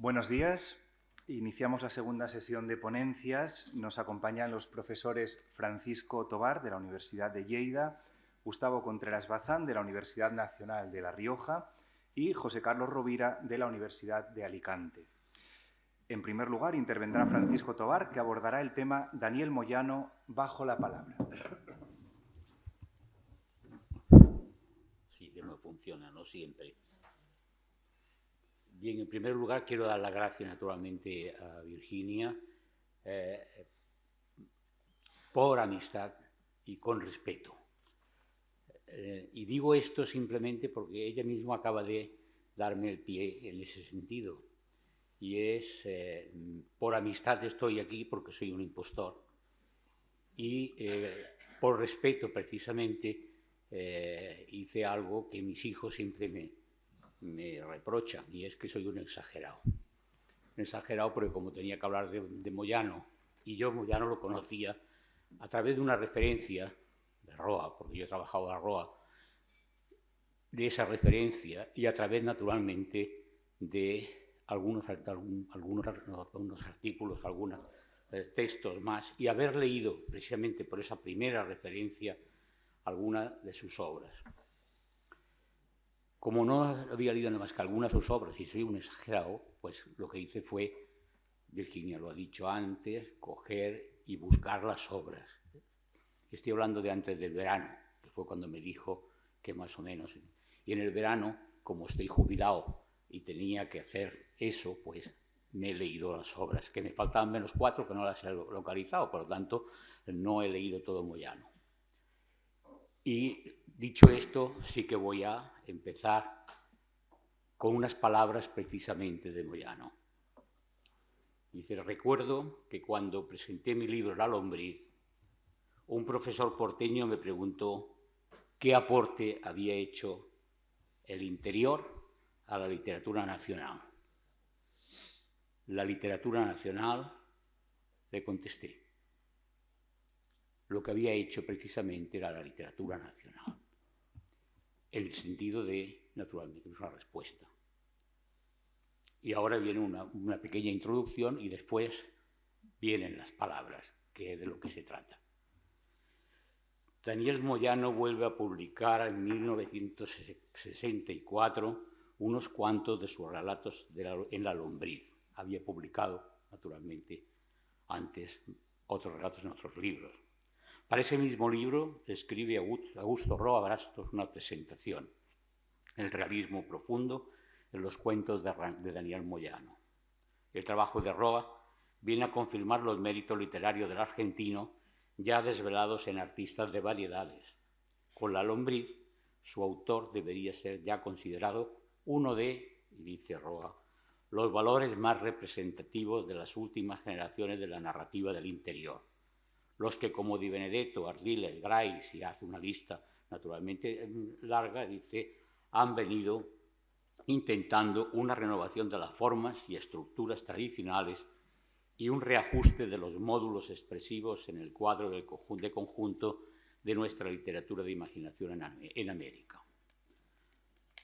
Buenos días. Iniciamos la segunda sesión de ponencias. Nos acompañan los profesores Francisco Tobar, de la Universidad de Lleida, Gustavo Contreras Bazán, de la Universidad Nacional de La Rioja, y José Carlos Rovira, de la Universidad de Alicante. En primer lugar, intervendrá Francisco Tobar, que abordará el tema Daniel Moyano, bajo la palabra. Sí, que no funciona, no siempre. Bien, en primer lugar quiero dar las gracias naturalmente a Virginia por amistad y con respeto. Y digo esto simplemente porque ella misma acaba de darme el pie en ese sentido. Y es, por amistad estoy aquí porque soy un impostor. Y por respeto precisamente hice algo que mis hijos siempre me reprochan, y es que soy un exagerado. Un exagerado porque como tenía que hablar de Moyano, y yo Moyano lo conocía a través de una referencia de Roa, porque yo he trabajado a Roa, de esa referencia, y a través naturalmente de algunos artículos, algunos textos más, y haber leído precisamente por esa primera referencia alguna de sus obras. Como no había leído nada más que algunas de sus obras y soy un exagerado, pues lo que hice fue, Virginia lo ha dicho antes, coger y buscar las obras. Estoy hablando de antes del verano, que fue cuando me dijo que más o menos. Y en el verano, como estoy jubilado y tenía que hacer eso, pues me he leído las obras, que me faltaban menos 4 que no las he localizado, por lo tanto no he leído todo Moyano. Y dicho esto, sí que voy a empezar con unas palabras precisamente de Moyano. Dice: recuerdo que cuando presenté mi libro La lombriz, un profesor porteño me preguntó qué aporte había hecho el interior a la literatura nacional. La literatura nacional, le contesté. Lo que había hecho precisamente era la literatura nacional. En el sentido de, naturalmente, es una respuesta. Y ahora viene una pequeña introducción y después vienen las palabras, que es de lo que se trata. Daniel Moyano vuelve a publicar en 1964 unos cuantos de sus relatos en La lombriz. Había publicado, naturalmente, antes otros relatos en otros libros. Para ese mismo libro escribe Augusto Roa Bastos una presentación, El realismo profundo en los cuentos de Daniel Moyano. El trabajo de Roa viene a confirmar los méritos literarios del argentino ya desvelados en artistas de variedades. Con La lombriz, su autor debería ser ya considerado uno de, y dice Roa, los valores más representativos de las últimas generaciones de la narrativa del interior. Los que, como Di Benedetto, Ardiles, Grais, y hace una lista naturalmente larga, dice, han venido intentando una renovación de las formas y estructuras tradicionales y un reajuste de los módulos expresivos en el cuadro de conjunto de nuestra literatura de imaginación en América.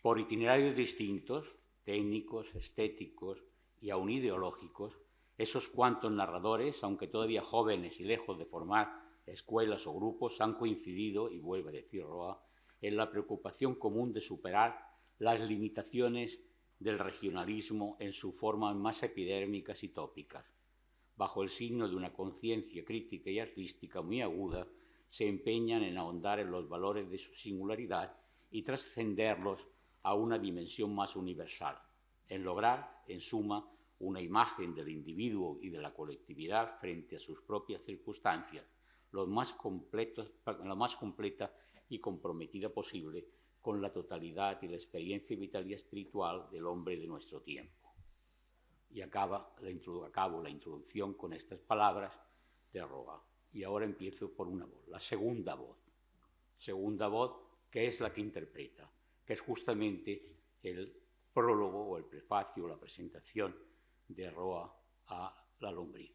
Por itinerarios distintos, técnicos, estéticos y aún ideológicos, esos cuantos narradores, aunque todavía jóvenes y lejos de formar escuelas o grupos, han coincidido, y vuelve a decir Roa, en la preocupación común de superar las limitaciones del regionalismo en sus formas más epidérmicas y tópicas. Bajo el signo de una conciencia crítica y artística muy aguda, se empeñan en ahondar en los valores de su singularidad y trascenderlos a una dimensión más universal, en lograr, en suma, una imagen del individuo y de la colectividad frente a sus propias circunstancias, lo más completa y comprometida posible con la totalidad y la experiencia vital y espiritual del hombre de nuestro tiempo. Y acabo la introducción con estas palabras de Roa. Y ahora empiezo por una voz, la segunda voz, que es la que interpreta, que es justamente el prólogo o el prefacio, la presentación de Roa a La lombriz.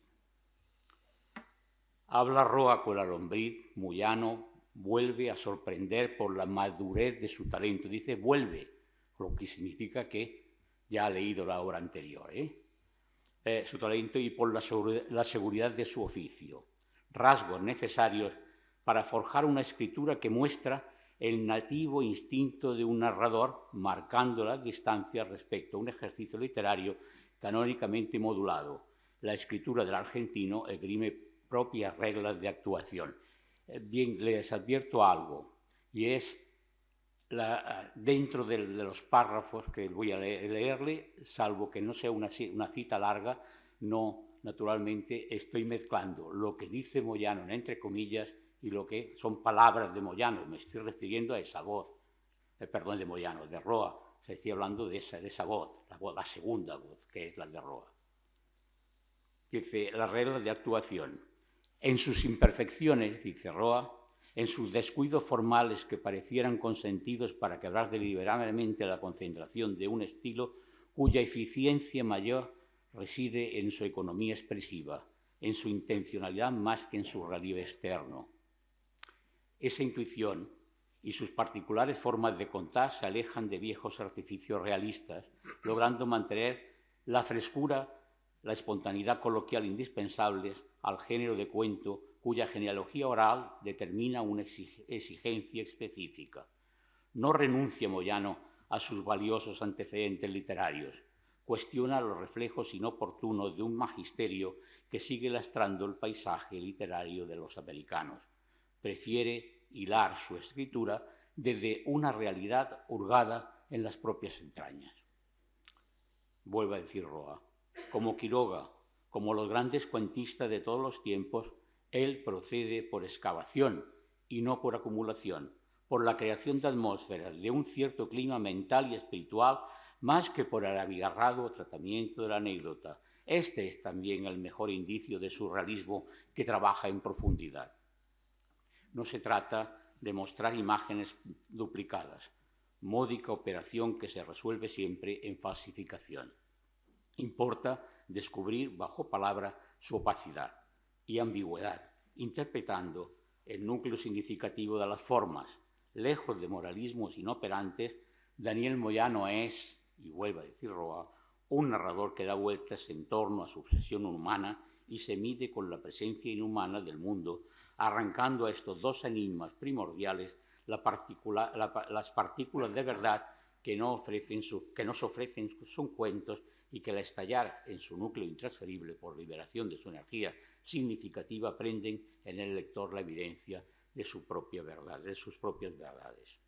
Habla Roa con La lombriz, Moyano vuelve a sorprender por la madurez de su talento. Dice vuelve, lo que significa que ya ha leído la obra anterior. y por la seguridad de su oficio, rasgos necesarios para forjar una escritura que muestra el nativo instinto de un narrador, marcando las distancias respecto a un ejercicio literario canónicamente modulado. La escritura del argentino esgrime propias reglas de actuación. Bien, les advierto algo, y es dentro de los párrafos que voy a leerle, salvo que no sea una cita larga, no, naturalmente, estoy mezclando lo que dice Moyano en entre comillas y lo que son palabras de Moyano. Me estoy refiriendo a esa voz, perdón, de Moyano, de Roa. Se estoy hablando de esa voz, la segunda voz, que es la de Roa. Dice, las reglas de actuación. En sus imperfecciones, dice Roa, en sus descuidos formales que parecieran consentidos para quebrar deliberadamente la concentración de un estilo cuya eficiencia mayor reside en su economía expresiva, en su intencionalidad más que en su relieve externo. Esa intuición y sus particulares formas de contar se alejan de viejos artificios realistas, logrando mantener la frescura, la espontaneidad coloquial indispensables al género de cuento cuya genealogía oral determina una exigencia específica. No renuncia Moyano a sus valiosos antecedentes literarios, cuestiona los reflejos inoportunos de un magisterio que sigue lastrando el paisaje literario de los americanos. Prefiere hilar su escritura desde una realidad hurgada en las propias entrañas. Vuelve a decir Roa, como Quiroga, como los grandes cuentistas de todos los tiempos, él procede por excavación y no por acumulación, por la creación de atmósferas, de un cierto clima mental y espiritual, más que por el abigarrado tratamiento de la anécdota. Este es también el mejor indicio de su realismo que trabaja en profundidad. No se trata de mostrar imágenes duplicadas, módica operación que se resuelve siempre en falsificación. Importa descubrir bajo palabra su opacidad y ambigüedad, interpretando el núcleo significativo de las formas. Lejos de moralismos inoperantes, Daniel Moyano es, y vuelve a decir Roa, un narrador que da vueltas en torno a su obsesión humana y se mide con la presencia inhumana del mundo, arrancando a estos dos enigmas primordiales las partículas de verdad que nos ofrecen son cuentos y que al estallar en su núcleo intransferible por liberación de su energía significativa prenden en el lector la evidencia de su propia verdad, de sus propias verdades.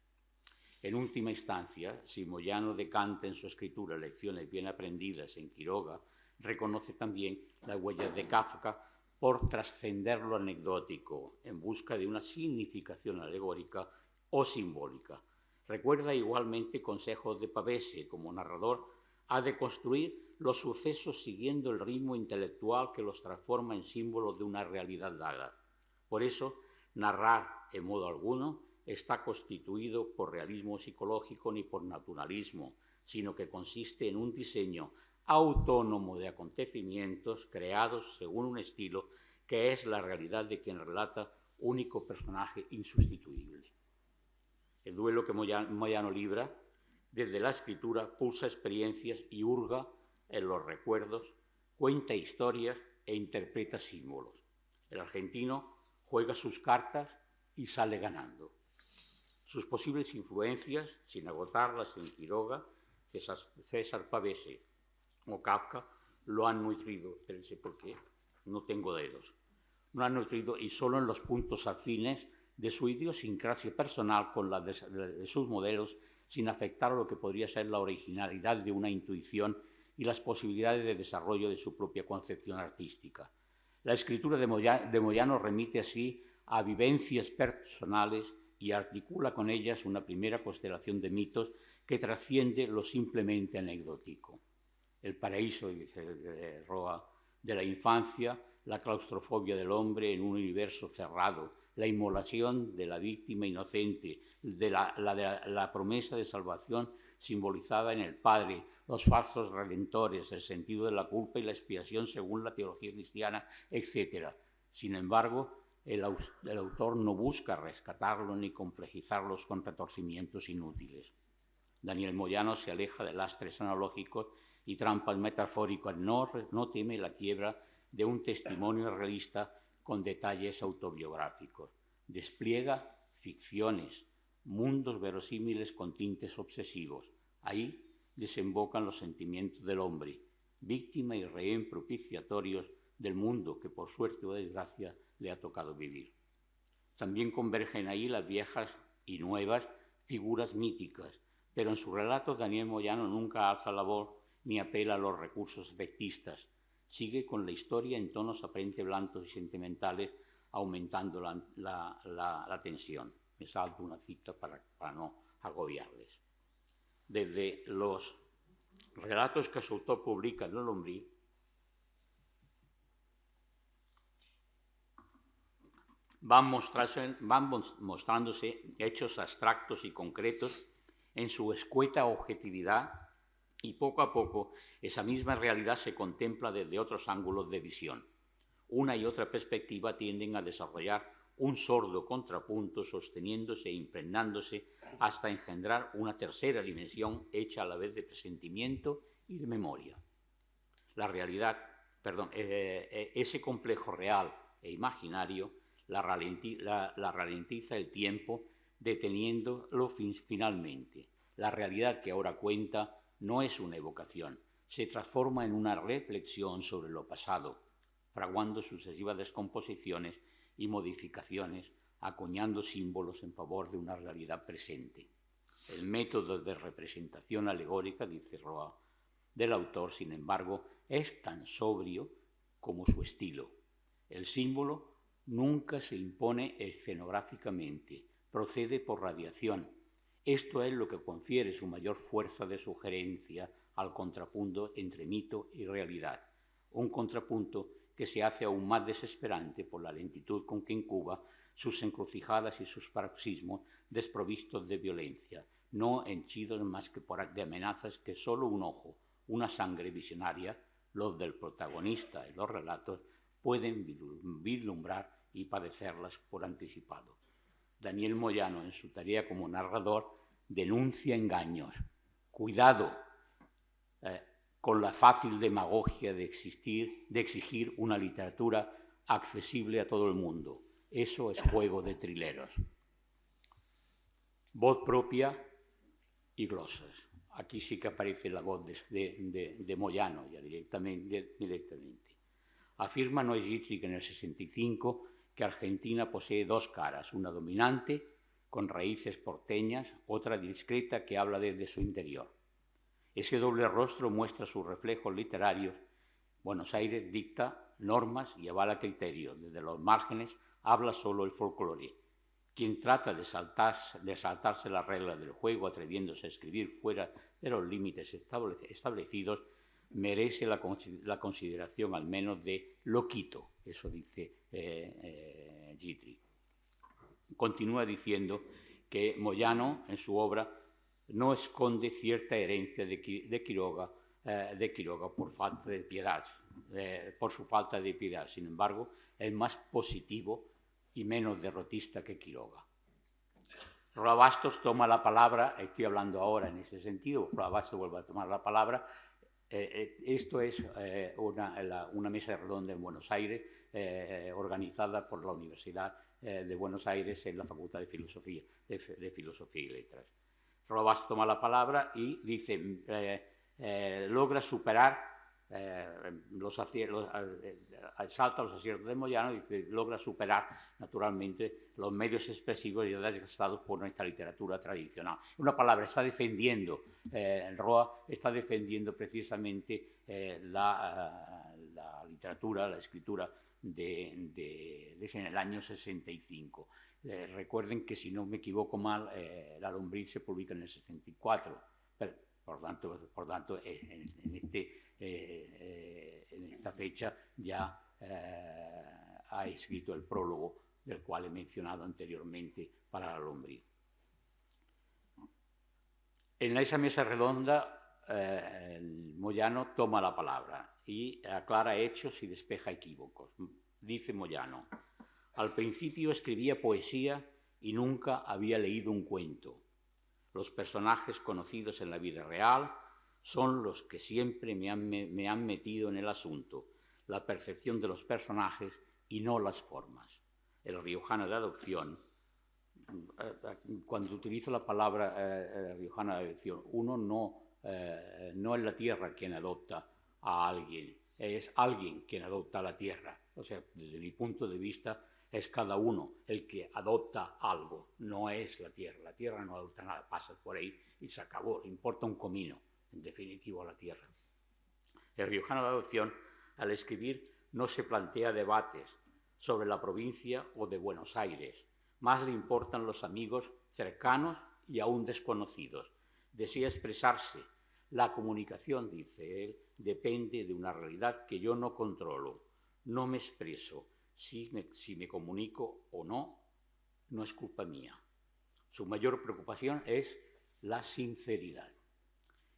En última instancia, si Moyano decanta en su escritura lecciones bien aprendidas en Quiroga, reconoce también las huellas de Kafka por trascender lo anecdótico en busca de una significación alegórica o simbólica. Recuerda igualmente consejos de Pavese como narrador, ha de construir los sucesos siguiendo el ritmo intelectual que los transforma en símbolos de una realidad dada. Por eso, narrar en modo alguno está constituido por realismo psicológico ni por naturalismo, sino que consiste en un diseño autónomo de acontecimientos creados según un estilo que es la realidad de quien relata único personaje insustituible. El duelo que Moyano libra desde la escritura pulsa experiencias y hurga en los recuerdos, cuenta historias e interpreta símbolos. El argentino juega sus cartas y sale ganando. Sus posibles influencias, sin agotarlas en Quiroga, César Pavese o Kafka, lo han nutrido, espérense porque no tengo dedos, lo han nutrido y solo en los puntos afines de su idiosincrasia personal con la de sus modelos, sin afectar a lo que podría ser la originalidad de una intuición y las posibilidades de desarrollo de su propia concepción artística. La escritura de Moyano remite así a vivencias personales y articula con ellas una primera constelación de mitos que trasciende lo simplemente anecdótico. El paraíso, dice Roa, de la infancia, la claustrofobia del hombre en un universo cerrado, la inmolación de la víctima inocente, de la promesa de salvación simbolizada en el Padre, los falsos redentores, el sentido de la culpa y la expiación según la teología cristiana, etc. Sin embargo, el autor no busca rescatarlo ni complejizarlos con retorcimientos inútiles. Daniel Moyano se aleja de lastres analógicos y trampas metafóricas, no teme la quiebra de un testimonio realista con detalles autobiográficos. Despliega ficciones, mundos verosímiles con tintes obsesivos. Ahí desembocan los sentimientos del hombre, víctima y rehén propiciatorios del mundo que por suerte o desgracia le ha tocado vivir. También convergen ahí las viejas y nuevas figuras míticas, pero en su relato Daniel Moyano nunca alza la voz ni apela a los recursos efectistas. Sigue con la historia en tonos aparentemente blandos y sentimentales, aumentando la tensión. Me salto una cita para no agobiarles. Desde los relatos que su autor publica en La Lombriz, van mostrándose hechos abstractos y concretos en su escueta objetividad, y poco a poco esa misma realidad se contempla desde otros ángulos de visión. Una y otra perspectiva tienden a desarrollar un sordo contrapunto sosteniéndose e impregnándose hasta engendrar una tercera dimensión hecha a la vez de presentimiento y de memoria. La realidad, ese complejo real e imaginario la ralentiza el tiempo, deteniéndolo finalmente. La realidad que ahora cuenta no es una evocación, se transforma en una reflexión sobre lo pasado, fraguando sucesivas descomposiciones y modificaciones, acuñando símbolos en favor de una realidad presente. El método de representación alegórica, dice Roa, del autor, sin embargo, es tan sobrio como su estilo. El símbolo nunca se impone escenográficamente, procede por radiación. Esto es lo que confiere su mayor fuerza de sugerencia al contrapunto entre mito y realidad, un contrapunto que se hace aún más desesperante por la lentitud con que incuba sus encrucijadas y sus paroxismos desprovistos de violencia, no henchidos más que de amenazas que solo un ojo, una sangre visionaria, los del protagonista y los relatos, pueden vislumbrar y padecerlas por anticipado. Daniel Moyano, en su tarea como narrador, denuncia engaños. Cuidado con la fácil demagogia de exigir una literatura accesible a todo el mundo. Eso es juego de trileros. Voz propia y glosas. Aquí sí que aparece la voz de Moyano ya directamente. Afirma Noé Gittrich en el 65 que Argentina posee dos caras, una dominante, con raíces porteñas, otra discreta que habla desde su interior. Ese doble rostro muestra sus reflejos literarios. Buenos Aires dicta normas y avala criterios. Desde los márgenes habla solo el folclore. Quien trata de saltarse las reglas del juego atreviéndose a escribir fuera de los límites establecidos merece la consideración al menos de loquito, eso dice Gittrich. Continúa diciendo que Moyano, en su obra, no esconde cierta herencia de Quiroga por su falta de piedad. Sin embargo, es más positivo y menos derrotista que Quiroga. Roa Bastos toma la palabra, estoy hablando ahora en ese sentido, Roa Bastos vuelve a tomar la palabra. Esto es una mesa redonda en Buenos Aires, organizada por la Universidad de Buenos Aires en la Facultad de Filosofía y Letras. Roa Bastos toma la palabra y dice, logra superar salta los aciertos de Moyano, dice, logra superar naturalmente los medios expresivos y desgastados por nuestra literatura tradicional. Una palabra, está defendiendo, Roa está defendiendo precisamente la literatura, la escritura de en el año 65. Recuerden que, si no me equivoco mal, La Lombriz se publica en el 64, pero, por tanto en esta fecha ya ha escrito el prólogo del cual he mencionado anteriormente para La Lombriz. En esa mesa redonda, Moyano toma la palabra y aclara hechos y despeja equívocos. Dice Moyano, al principio escribía poesía y nunca había leído un cuento. Los personajes conocidos en la vida real, son los que siempre me han metido en el asunto, la percepción de los personajes y no las formas. El riojano de adopción, cuando utilizo la palabra riojana de adopción, uno no es la tierra quien adopta a alguien, es alguien quien adopta a la tierra. O sea, desde mi punto de vista, es cada uno el que adopta algo, no es la tierra no adopta nada, pasa por ahí y se acabó, le importa un comino, en definitivo, a la tierra. El riojano de adopción, al escribir, no se plantea debates sobre la provincia o de Buenos Aires, más le importan los amigos cercanos y aún desconocidos. Desea expresarse. La comunicación, dice él, depende de una realidad que yo no controlo. No me expreso. Si me comunico o no, no es culpa mía. Su mayor preocupación es la sinceridad.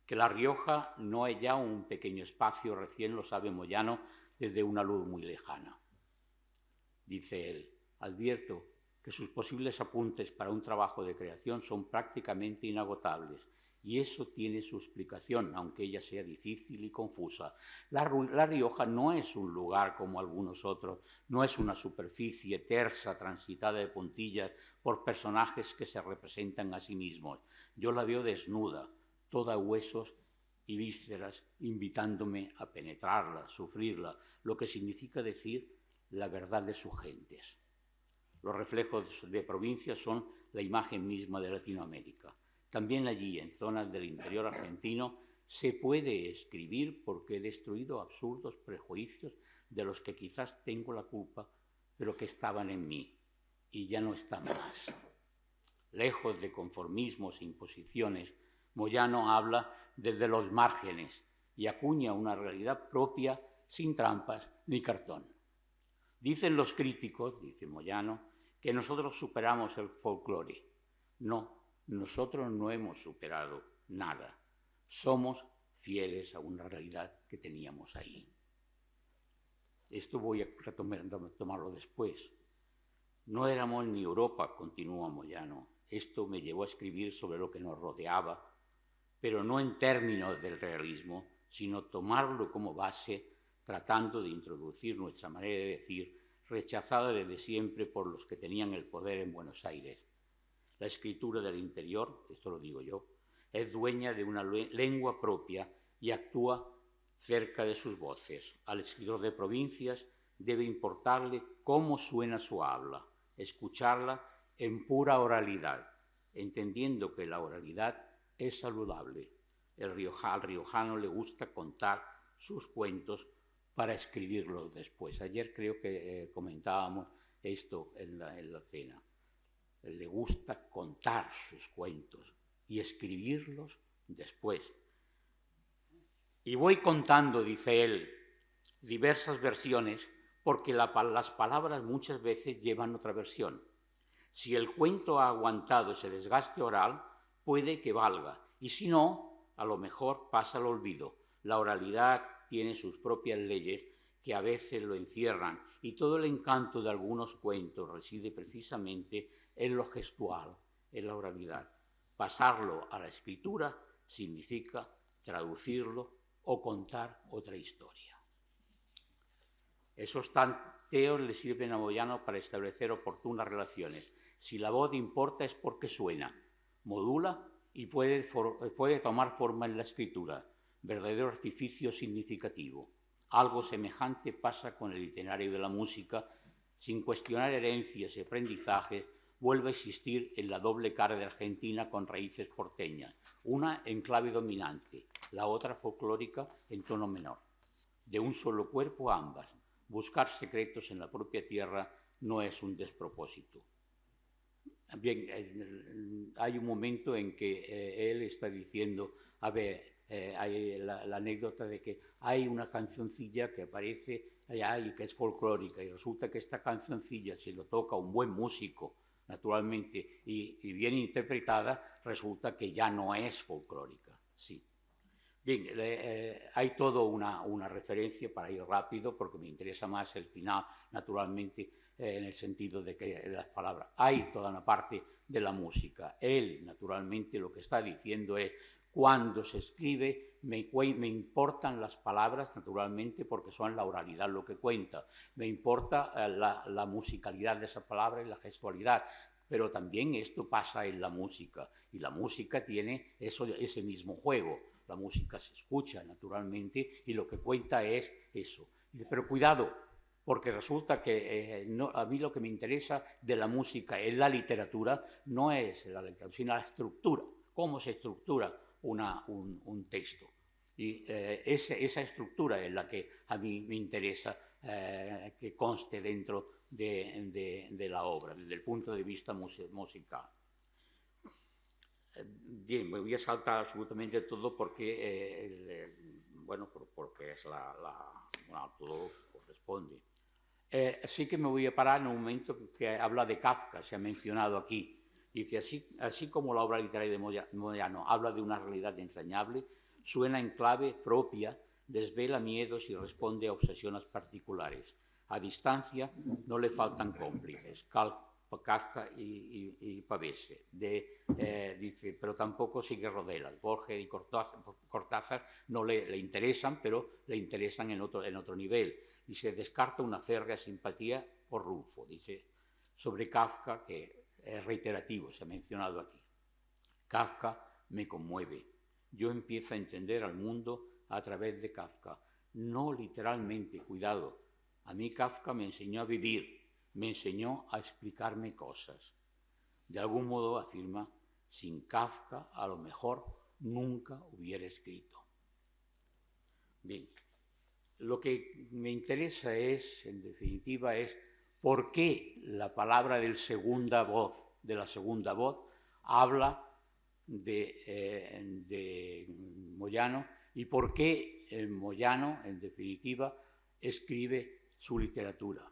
Que La Rioja no es ya un pequeño espacio, recién lo sabe Moyano, desde una luz muy lejana. Dice él, advierto que sus posibles apuntes para un trabajo de creación son prácticamente inagotables, y eso tiene su explicación, aunque ella sea difícil y confusa. La Rioja no es un lugar como algunos otros, no es una superficie tersa, transitada de puntillas por personajes que se representan a sí mismos. Yo la veo desnuda, toda huesos y vísceras, invitándome a penetrarla, sufrirla, lo que significa decir la verdad de sus gentes. Los reflejos de provincia son la imagen misma de Latinoamérica. También allí, en zonas del interior argentino, se puede escribir porque he destruido absurdos prejuicios de los que quizás tengo la culpa, pero que estaban en mí y ya no están más. Lejos de conformismos e imposiciones, Moyano habla desde los márgenes y acuña una realidad propia sin trampas ni cartón. Dicen los críticos, dice Moyano, que nosotros superamos el folclore. No, nosotros no hemos superado nada. Somos fieles a una realidad que teníamos ahí. Esto voy a tomarlo después. No éramos ni Europa, continúa Moyano. Esto me llevó a escribir sobre lo que nos rodeaba, pero no en términos del realismo, sino tomarlo como base, tratando de introducir nuestra manera de decir, rechazada desde siempre por los que tenían el poder en Buenos Aires. La escritura del interior, esto lo digo yo, es dueña de una lengua propia y actúa cerca de sus voces. Al escritor de provincias debe importarle cómo suena su habla, escucharla en pura oralidad, entendiendo que la oralidad es saludable. Al riojano le gusta contar sus cuentos para escribirlos después. Ayer creo que comentábamos esto en la cena. Le gusta contar sus cuentos y escribirlos después. Y voy contando, dice él, diversas versiones porque las palabras muchas veces llevan otra versión. Si el cuento ha aguantado ese desgaste oral, puede que valga, y si no, a lo mejor pasa al olvido. La oralidad tiene sus propias leyes que a veces lo encierran, y todo el encanto de algunos cuentos reside precisamente en lo gestual, en la oralidad. Pasarlo a la escritura significa traducirlo o contar otra historia. Esos tanteos le sirven a Moyano para establecer oportunas relaciones. Si la voz importa es porque suena, modula y puede tomar forma en la escritura, verdadero artificio significativo. Algo semejante pasa con el itinerario de la música. Sin cuestionar herencias y aprendizajes, vuelve a existir en la doble cara de Argentina con raíces porteñas, una en clave dominante, la otra folclórica en tono menor. De un solo cuerpo ambas. Buscar secretos en la propia tierra no es un despropósito. Bien, hay un momento en que él está diciendo, hay la anécdota de que hay una cancioncilla que aparece allá y que es folclórica, y resulta que esta cancioncilla, si lo toca un buen músico, naturalmente, y bien interpretada, resulta que ya no es folclórica. Sí. Bien, hay toda una referencia para ir rápido, porque me interesa más el final, naturalmente, en el sentido de que las palabras. Hay toda una parte de la música. Él, naturalmente, lo que está diciendo es Cuando se escribe me importan las palabras, naturalmente, porque son la oralidad lo que cuenta. Me importa la musicalidad de esa palabra y la gestualidad. Pero también esto pasa en la música, y la música tiene ese mismo juego. La música se escucha, naturalmente, y lo que cuenta es eso. Pero cuidado, porque resulta que a mí lo que me interesa de la música en la literatura no es la literatura, sino la estructura, cómo se estructura un texto. Y esa estructura es la que a mí me interesa que conste dentro de la obra, desde el punto de vista musical. Bien, me voy a saltar absolutamente todo porque, porque es todo corresponde. Sí que me voy a parar en un momento que habla de Kafka, se ha mencionado aquí. Dice, así como la obra literaria de Moyano habla de una realidad entrañable, suena en clave propia, desvela miedos y responde a obsesiones particulares. A distancia no le faltan cómplices, Kafka y Pavese. Dice, pero tampoco sigue Rodelas. Borges y Cortázar no le interesan, pero le interesan en otro nivel. Y se descarta una férrea simpatía por Rulfo. Dice sobre Kafka, que es reiterativo, se ha mencionado aquí. Kafka me conmueve. Yo empiezo a entender al mundo a través de Kafka. No literalmente, cuidado. A mí Kafka me enseñó a vivir, me enseñó a explicarme cosas. De algún modo, afirma, sin Kafka a lo mejor nunca hubiera escrito. Bien, lo que me interesa es, en definitiva, es por qué la palabra de la segunda voz, habla de Moyano y por qué Moyano, en definitiva, escribe su literatura.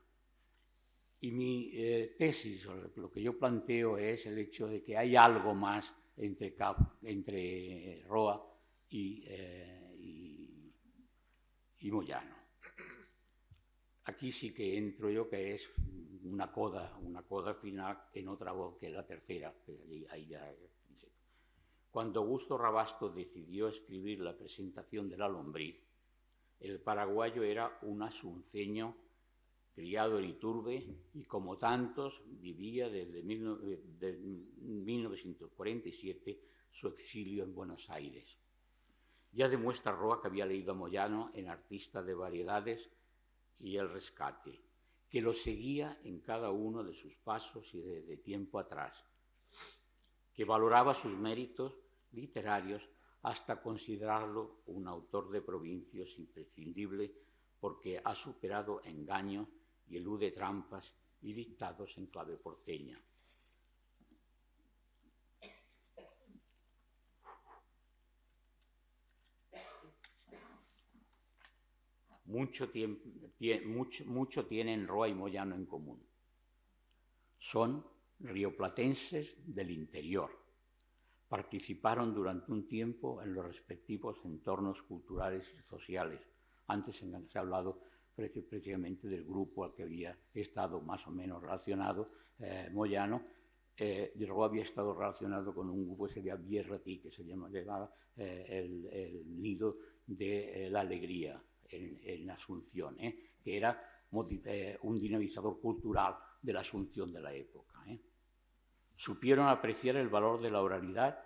Y mi tesis, lo que yo planteo es el hecho de que hay algo más entre Roa y Moyano. Aquí sí que entro yo, que es una coda final en otra voz, que es la tercera. Ahí ya. Cuando Augusto Rabasto decidió escribir La presentación de la lombriz, el paraguayo era un asunceño criado en Iturbe y, como tantos, vivía desde 1947 su exilio en Buenos Aires. Ya demuestra Roa que había leído a Moyano en Artista de Variedades y El Rescate, que lo seguía en cada uno de sus pasos y desde tiempo atrás, que valoraba sus méritos literarios hasta considerarlo un autor de provincias imprescindible porque ha superado engaños y elude trampas y dictados en clave porteña. Mucho tienen Roa y Moyano en común. Son rioplatenses del interior. Participaron durante un tiempo en los respectivos entornos culturales y sociales. Antes se ha hablado precisamente del grupo al que había estado más o menos relacionado Moyano. Roa había estado relacionado con un grupo que se llama Bierratí, que se llamaba el Nido de la Alegría en Asunción, que era un dinamizador cultural de la Asunción de la época. Supieron apreciar el valor de la oralidad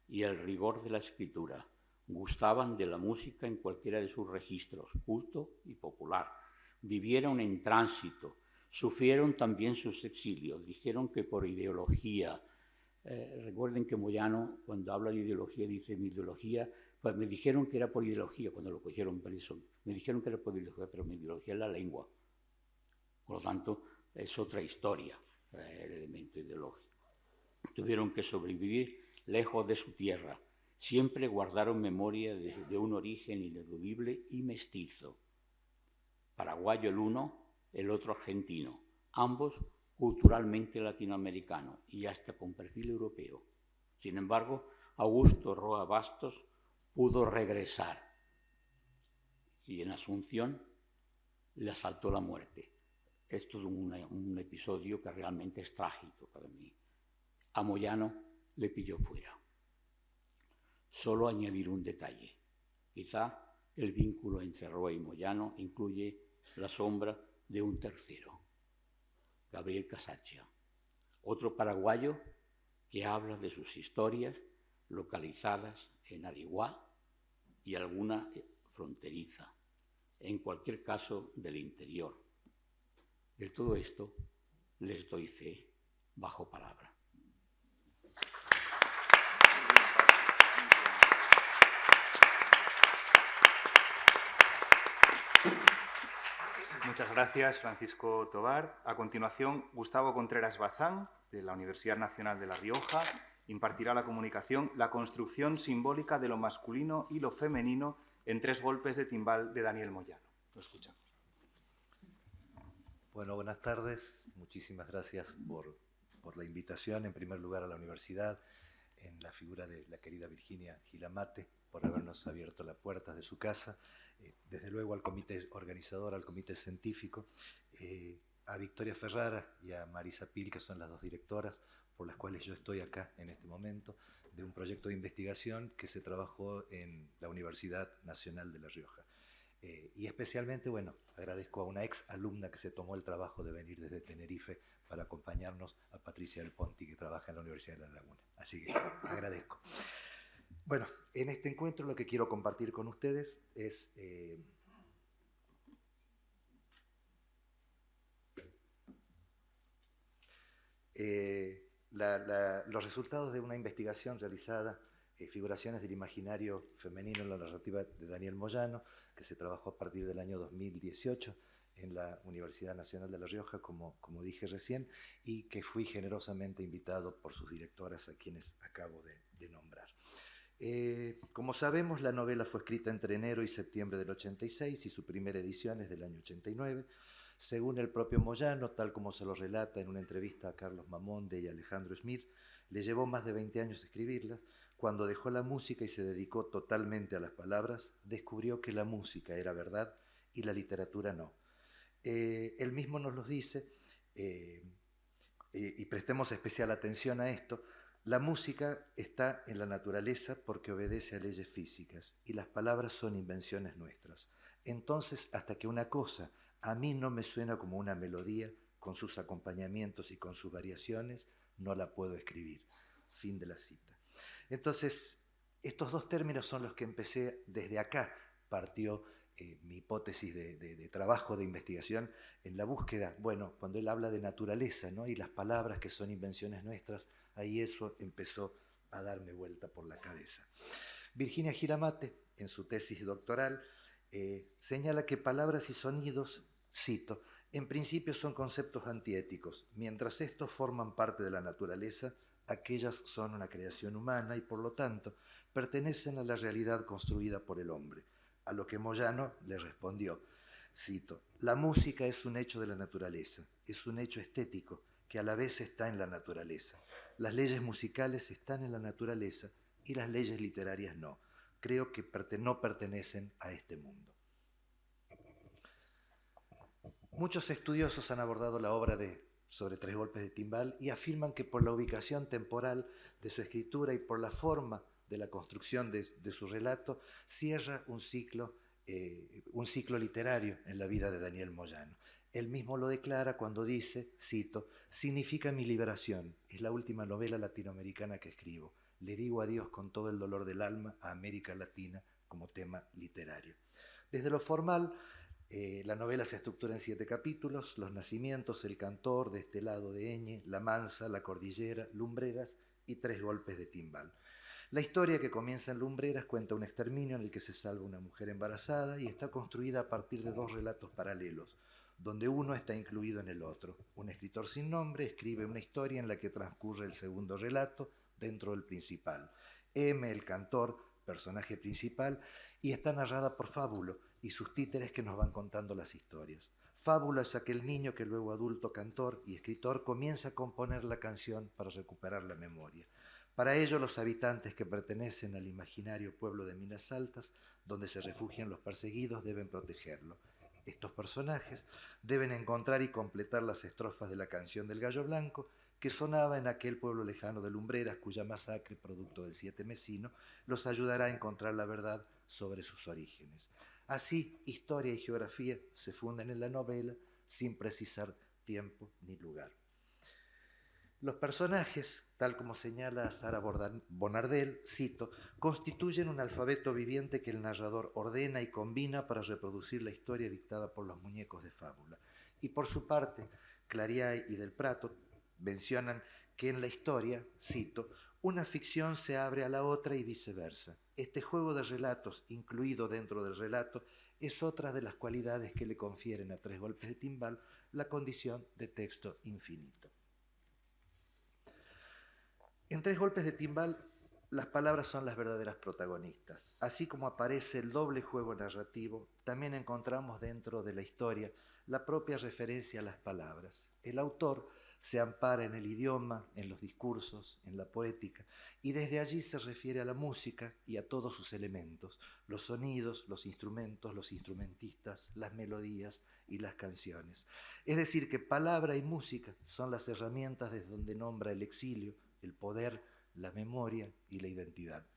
y el rigor de la escritura. Gustaban de la música en cualquiera de sus registros, culto y popular. Vivieron en tránsito, sufrieron también sus exilios. Dijeron que por ideología, recuerden que Moyano, cuando habla de ideología, dice mi ideología, pues me dijeron que era por ideología cuando lo cogieron preso. Me dijeron que era por ideología, pero mi ideología es la lengua. Por lo tanto, es otra historia, el elemento ideológico. Tuvieron que sobrevivir lejos de su tierra. Siempre guardaron memoria de un origen ineludible y mestizo. Paraguayo el uno, el otro argentino, ambos culturalmente latinoamericanos y hasta con perfil europeo. Sin embargo, Augusto Roa Bastos pudo regresar y en Asunción le asaltó la muerte. Esto es un episodio que realmente es trágico para mí. A Moyano le pilló fuera. Solo añadir un detalle. Quizá el vínculo entre Roa y Moyano incluye la sombra de un tercero, Gabriel Casaccia, otro paraguayo que habla de sus historias localizadas en Ariguá y alguna fronteriza, en cualquier caso del interior. De todo esto les doy fe bajo palabra. Muchas gracias, Francisco Tobar. A continuación, Gustavo Contreras Bazán, de la Universidad Nacional de La Rioja, impartirá la comunicación La construcción simbólica de lo masculino y lo femenino en 3 golpes de timbal de Daniel Moyano. Lo escuchamos. Bueno, buenas tardes. Muchísimas gracias por la invitación, en primer lugar a la universidad, en la figura de la querida Virginia Gilamate, por habernos abierto las puertas de su casa, desde luego al comité organizador, al comité científico, a Victoria Ferrara y a Marisa Pil, que son las 2 directoras por las cuales yo estoy acá en este momento, de un proyecto de investigación que se trabajó en la Universidad Nacional de La Rioja. Y especialmente, bueno, agradezco a una ex alumna que se tomó el trabajo de venir desde Tenerife para acompañarnos, a Patricia Del Ponti, que trabaja en la Universidad de La Laguna. Así que agradezco. Bueno, en este encuentro lo que quiero compartir con ustedes es los resultados de una investigación realizada, Figuraciones del imaginario femenino en la narrativa de Daniel Moyano, que se trabajó a partir del año 2018 en la Universidad Nacional de La Rioja, como dije recién, y que fui generosamente invitado por sus directoras, a quienes acabo de nombrar. Como sabemos, la novela fue escrita entre enero y septiembre del 86 y su primera edición es del año 89. Según el propio Moyano, tal como se lo relata en una entrevista a Carlos Mamonde y Alejandro Smith, le llevó más de 20 años escribirla. Cuando dejó la música y se dedicó totalmente a las palabras, descubrió que la música era verdad y la literatura no. Él mismo nos lo dice, y prestemos especial atención a esto: la música está en la naturaleza porque obedece a leyes físicas y las palabras son invenciones nuestras. Entonces, hasta que una cosa a mí no me suena como una melodía, con sus acompañamientos y con sus variaciones, no la puedo escribir. Fin de la cita. Entonces, estos 2 términos son los que empecé, desde acá partió mi hipótesis de trabajo, de investigación, en la búsqueda. Bueno, cuando él habla de naturaleza, ¿no?, y las palabras que son invenciones nuestras, ahí eso empezó a darme vuelta por la cabeza. Virginia Gilamate, en su tesis doctoral, señala que palabras y sonidos, cito, en principio son conceptos antiéticos. Mientras estos forman parte de la naturaleza, aquellas son una creación humana y por lo tanto pertenecen a la realidad construida por el hombre. A lo que Moyano le respondió, cito, la música es un hecho de la naturaleza, es un hecho estético que a la vez está en la naturaleza. Las leyes musicales están en la naturaleza y las leyes literarias no. Creo que no pertenecen a este mundo. Muchos estudiosos han abordado la obra sobre 3 golpes de timbal y afirman que por la ubicación temporal de su escritura y por la forma de la construcción de su relato, cierra un ciclo literario en la vida de Daniel Moyano. Él mismo lo declara cuando dice, cito, significa mi liberación, es la última novela latinoamericana que escribo. Le digo adiós con todo el dolor del alma a América Latina como tema literario. Desde lo formal, la novela se estructura en 7 capítulos: Los nacimientos, El cantor, De este lado de Eñe, La mansa, La cordillera, Lumbreras y 3 golpes de timbal. La historia, que comienza en Lumbreras, cuenta un exterminio en el que se salva una mujer embarazada y está construida a partir de 2 relatos paralelos, donde uno está incluido en el otro. Un escritor sin nombre escribe una historia en la que transcurre el segundo relato dentro del principal. M, el cantor, personaje principal, y está narrada por Fábulo y sus títeres que nos van contando las historias. Fábulo es aquel niño que luego adulto cantor y escritor comienza a componer la canción para recuperar la memoria. Para ello, los habitantes que pertenecen al imaginario pueblo de Minas Altas, donde se refugian los perseguidos, deben protegerlo. Estos personajes deben encontrar y completar las estrofas de la canción del Gallo Blanco, que sonaba en aquel pueblo lejano de Lumbreras, cuya masacre, producto del 7 Mesino, los ayudará a encontrar la verdad sobre sus orígenes. Así, historia y geografía se funden en la novela sin precisar tiempo ni lugar. Los personajes, tal como señala Sara Bonardel, cito, constituyen un alfabeto viviente que el narrador ordena y combina para reproducir la historia dictada por los muñecos de fábula. Y por su parte, Clariay y Del Prato mencionan que en la historia, cito, una ficción se abre a la otra y viceversa. Este juego de relatos, incluido dentro del relato, es otra de las cualidades que le confieren a Tres golpes de timbal la condición de texto infinito. En Tres golpes de timbal, las palabras son las verdaderas protagonistas. Así como aparece el doble juego narrativo, también encontramos dentro de la historia la propia referencia a las palabras. El autor se ampara en el idioma, en los discursos, en la poética, y desde allí se refiere a la música y a todos sus elementos, los sonidos, los instrumentos, los instrumentistas, las melodías y las canciones. Es decir, que palabra y música son las herramientas desde donde nombra el exilio, el poder, la memoria y la identidad.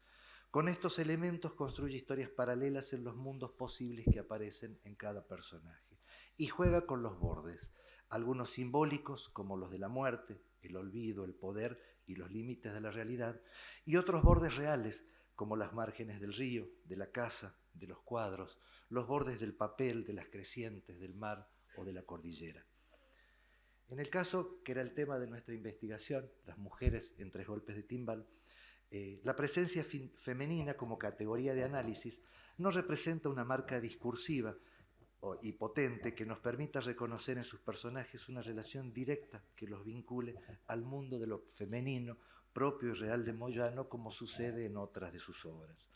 Con estos elementos construye historias paralelas en los mundos posibles que aparecen en cada personaje y juega con los bordes, algunos simbólicos como los de la muerte, el olvido, el poder y los límites de la realidad, y otros bordes reales como las márgenes del río, de la casa, de los cuadros, los bordes del papel, de las crecientes, del mar o de la cordillera. En el caso que era el tema de nuestra investigación, las mujeres en Tres golpes de timbal, la presencia femenina como categoría de análisis no representa una marca discursiva y potente que nos permita reconocer en sus personajes una relación directa que los vincule al mundo de lo femenino, propio y real de Moyano, como sucede en otras de sus obras.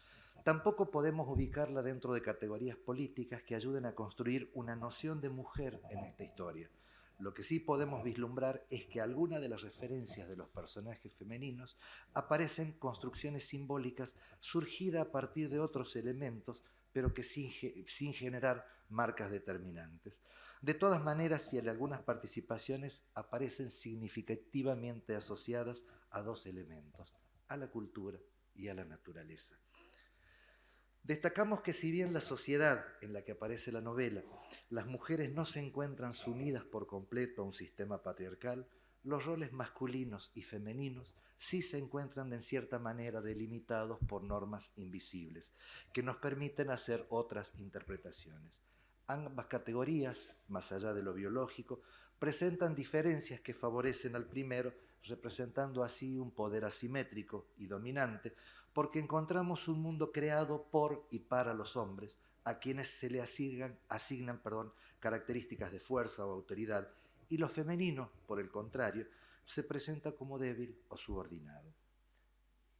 Tampoco podemos ubicarla dentro de categorías políticas que ayuden a construir una noción de mujer en esta historia. Lo que sí podemos vislumbrar es que algunas de las referencias de los personajes femeninos aparecen construcciones simbólicas surgidas a partir de otros elementos, pero que sin generar marcas determinantes. De todas maneras, y en algunas participaciones aparecen significativamente asociadas a dos elementos, a la cultura y a la naturaleza. Destacamos que si bien la sociedad en la que aparece la novela, las mujeres no se encuentran sumidas por completo a un sistema patriarcal, los roles masculinos y femeninos sí se encuentran en cierta manera delimitados por normas invisibles, que nos permiten hacer otras interpretaciones. Ambas categorías, más allá de lo biológico, presentan diferencias que favorecen al primero, representando así un poder asimétrico y dominante, porque encontramos un mundo creado por y para los hombres, a quienes se le asignan características de fuerza o autoridad, y lo femenino, por el contrario, se presenta como débil o subordinado.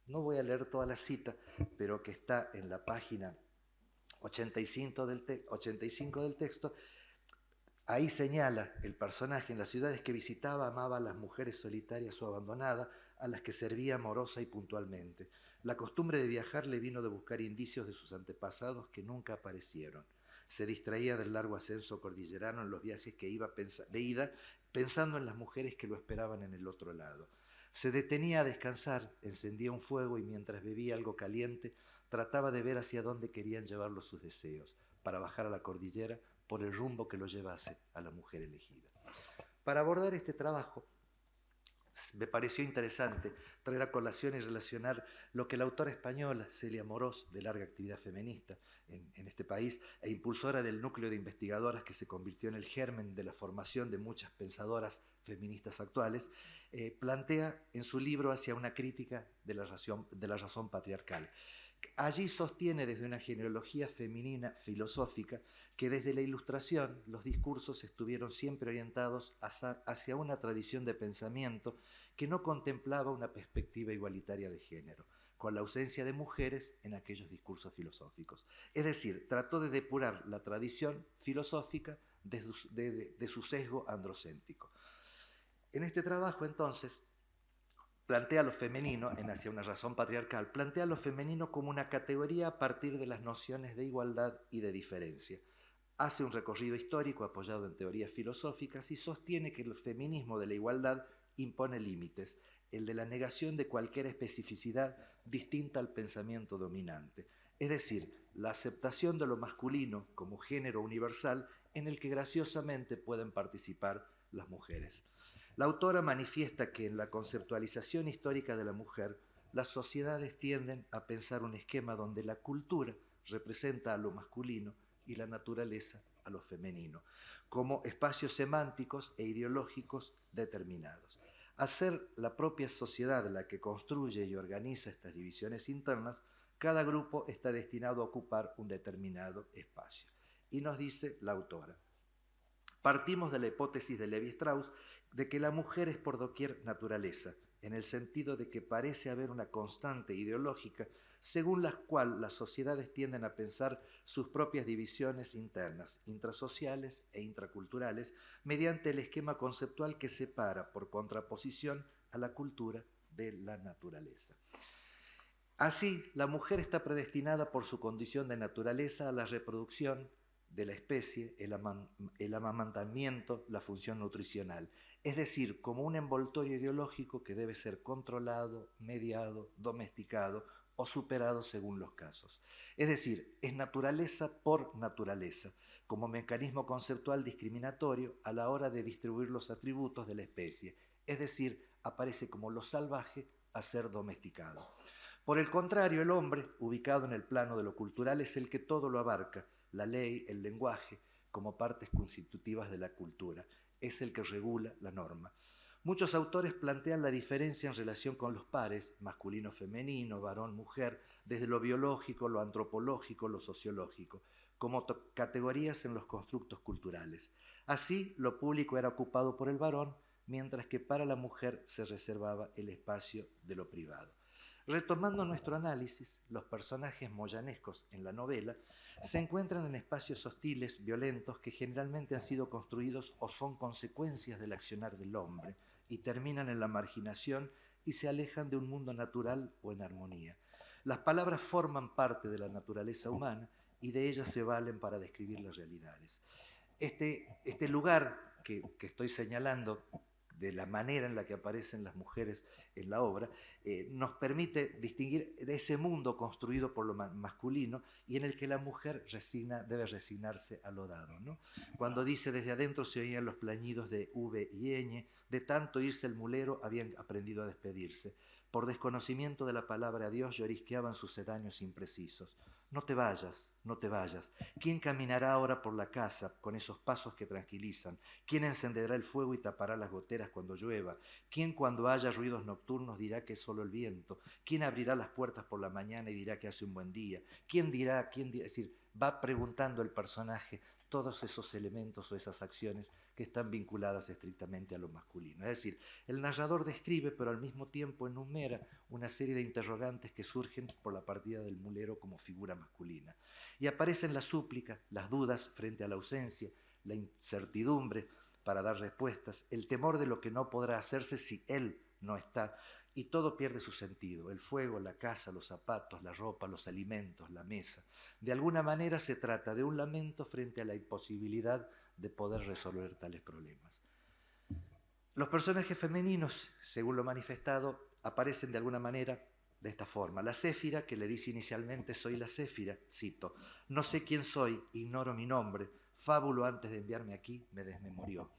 No voy a leer toda la cita, pero que está en la página 85 del texto. Ahí señala el personaje: en las ciudades que visitaba amaba a las mujeres solitarias o abandonadas, a las que servía amorosa y puntualmente. La costumbre de viajar le vino de buscar indicios de sus antepasados que nunca aparecieron. Se distraía del largo ascenso cordillerano en los viajes que iba de ida, pensando en las mujeres que lo esperaban en el otro lado. Se detenía a descansar, encendía un fuego y mientras bebía algo caliente, trataba de ver hacia dónde querían llevarlo sus deseos, para bajar a la cordillera por el rumbo que lo llevase a la mujer elegida. Para abordar este trabajo, me pareció interesante traer a colación y relacionar lo que la autora española Celia Amorós, de larga actividad feminista en este país e impulsora del núcleo de investigadoras que se convirtió en el germen de la formación de muchas pensadoras feministas actuales, plantea en su libro Hacia una crítica de la razón patriarcal. Allí sostiene desde una genealogía femenina filosófica que desde la Ilustración los discursos estuvieron siempre orientados hacia una tradición de pensamiento que no contemplaba una perspectiva igualitaria de género, con la ausencia de mujeres en aquellos discursos filosóficos. Es decir, trató de depurar la tradición filosófica de su sesgo androcéntrico. En este trabajo, entonces, plantea lo femenino, en Hacia una razón patriarcal, plantea lo femenino como una categoría a partir de las nociones de igualdad y de diferencia. Hace un recorrido histórico apoyado en teorías filosóficas y sostiene que el feminismo de la igualdad impone límites, el de la negación de cualquier especificidad distinta al pensamiento dominante, es decir, la aceptación de lo masculino como género universal en el que graciosamente pueden participar las mujeres. La autora manifiesta que en la conceptualización histórica de la mujer, las sociedades tienden a pensar un esquema donde la cultura representa a lo masculino y la naturaleza a lo femenino, como espacios semánticos e ideológicos determinados. Al ser la propia sociedad la que construye y organiza estas divisiones internas, cada grupo está destinado a ocupar un determinado espacio. Y nos dice la autora: partimos de la hipótesis de Levi-Strauss de que la mujer es por doquier naturaleza, en el sentido de que parece haber una constante ideológica según la cual las sociedades tienden a pensar sus propias divisiones internas, intrasociales e intraculturales, mediante el esquema conceptual que separa, por contraposición, a la cultura de la naturaleza. Así, la mujer está predestinada por su condición de naturaleza a la reproducción de la especie, el amamantamiento, la función nutricional, es decir, como un envoltorio ideológico que debe ser controlado, mediado, domesticado o superado según los casos. Es decir, es naturaleza por naturaleza, como mecanismo conceptual discriminatorio a la hora de distribuir los atributos de la especie, es decir, aparece como lo salvaje a ser domesticado. Por el contrario, el hombre, ubicado en el plano de lo cultural, es el que todo lo abarca, la ley, el lenguaje, como partes constitutivas de la cultura, es el que regula la norma. Muchos autores plantean la diferencia en relación con los pares, masculino-femenino, varón-mujer, desde lo biológico, lo antropológico, lo sociológico, como categorías en los constructos culturales. Así, lo público era ocupado por el varón, mientras que para la mujer se reservaba el espacio de lo privado. Retomando nuestro análisis, los personajes moyanescos en la novela se encuentran en espacios hostiles, violentos, que generalmente han sido construidos o son consecuencias del accionar del hombre y terminan en la marginación y se alejan de un mundo natural o en armonía. Las palabras forman parte de la naturaleza humana y de ellas se valen para describir las realidades. Este lugar que estoy señalando, de la manera en la que aparecen las mujeres en la obra, nos permite distinguir de ese mundo construido por lo masculino y en el que la mujer debe resignarse a lo dado, ¿no? Cuando dice: desde adentro se oían los plañidos de V y Ñ, de tanto irse el mulero habían aprendido a despedirse. Por desconocimiento de la palabra adiós llorisqueaban sucedáneos imprecisos. No te vayas, no te vayas. ¿Quién caminará ahora por la casa con esos pasos que tranquilizan? ¿Quién encenderá el fuego y tapará las goteras cuando llueva? ¿Quién cuando haya ruidos nocturnos dirá que es solo el viento? ¿Quién abrirá las puertas por la mañana y dirá que hace un buen día? ¿Quién dirá? Es decir, va preguntando el personaje todos esos elementos o esas acciones que están vinculadas estrictamente a lo masculino. Es decir, el narrador describe, pero al mismo tiempo enumera una serie de interrogantes que surgen por la partida del mulero como figura masculina. Y aparecen las súplicas, las dudas frente a la ausencia, la incertidumbre para dar respuestas, el temor de lo que no podrá hacerse si él no está, y todo pierde su sentido: el fuego, la casa, los zapatos, la ropa, los alimentos, la mesa. De alguna manera se trata de un lamento frente a la imposibilidad de poder resolver tales problemas. Los personajes femeninos, según lo manifestado, aparecen de alguna manera de esta forma. La Céfira, que le dice inicialmente: soy la Céfira, cito, no sé quién soy, ignoro mi nombre, Fábulo antes de enviarme aquí me desmemorió.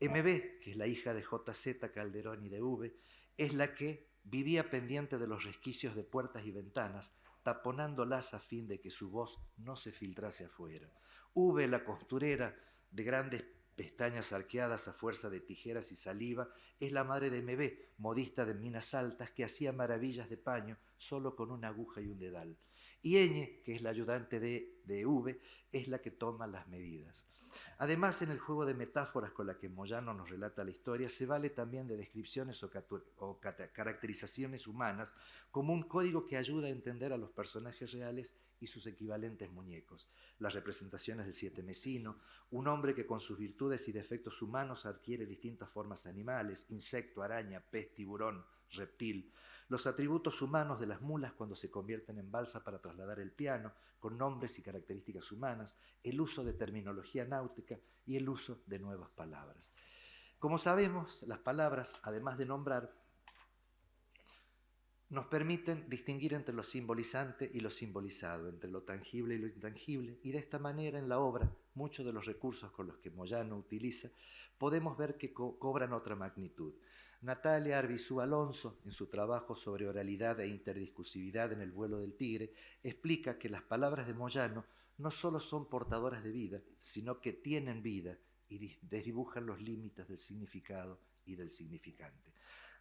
MB, que es la hija de JZ Calderón y de V, es la que vivía pendiente de los resquicios de puertas y ventanas, taponándolas a fin de que su voz no se filtrase afuera. V, la costurera de grandes pestañas arqueadas a fuerza de tijeras y saliva, es la madre de MB, modista de minas altas, que hacía maravillas de paño solo con una aguja y un dedal. Y Ñ, que es la ayudante de V, es la que toma las medidas. Además, en el juego de metáforas con la que Moyano nos relata la historia, se vale también de descripciones o caracterizaciones humanas como un código que ayuda a entender a los personajes reales y sus equivalentes muñecos. Las representaciones del sietemesino, un hombre que con sus virtudes y defectos humanos adquiere distintas formas animales: insecto, araña, pez, tiburón, reptil. Los atributos humanos de las mulas cuando se convierten en balsa para trasladar el piano, con nombres y características humanas, el uso de terminología náutica y el uso de nuevas palabras. Como sabemos, las palabras, además de nombrar, nos permiten distinguir entre lo simbolizante y lo simbolizado, entre lo tangible y lo intangible, y de esta manera en la obra muchos de los recursos con los que Moyano utiliza podemos ver que cobran otra magnitud. Natalia Arbizu Alonso, en su trabajo sobre oralidad e interdiscursividad en El vuelo del tigre, explica que las palabras de Moyano no solo son portadoras de vida, sino que tienen vida y desdibujan los límites del significado y del significante.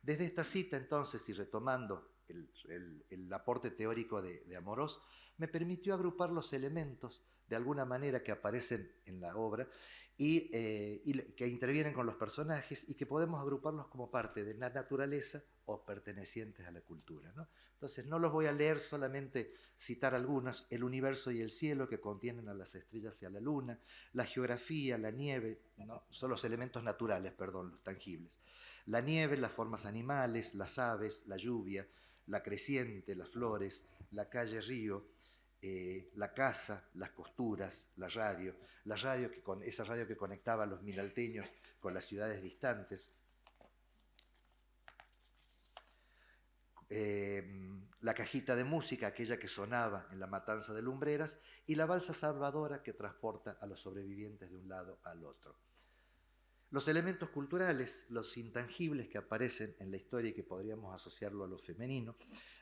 Desde esta cita, entonces, y retomando el aporte teórico de Amorós, me permitió agrupar los elementos de alguna manera que aparecen en la obra y que intervienen con los personajes y que podemos agruparlos como parte de la naturaleza o pertenecientes a la cultura, ¿no? Entonces no los voy a leer, solamente citar algunos: el universo y el cielo, que contienen a las estrellas y a la luna, la geografía, la nieve, ¿no? Son los elementos naturales, perdón, los tangibles. La nieve, las formas animales, las aves, la lluvia, la creciente, las flores, la calle río, la casa, las costuras, esa radio que conectaba a los minalteños con las ciudades distantes, la cajita de música, aquella que sonaba en la matanza de Lumbreras, y la balsa salvadora que transporta a los sobrevivientes de un lado al otro. Los elementos culturales, los intangibles que aparecen en la historia y que podríamos asociarlo a lo femenino,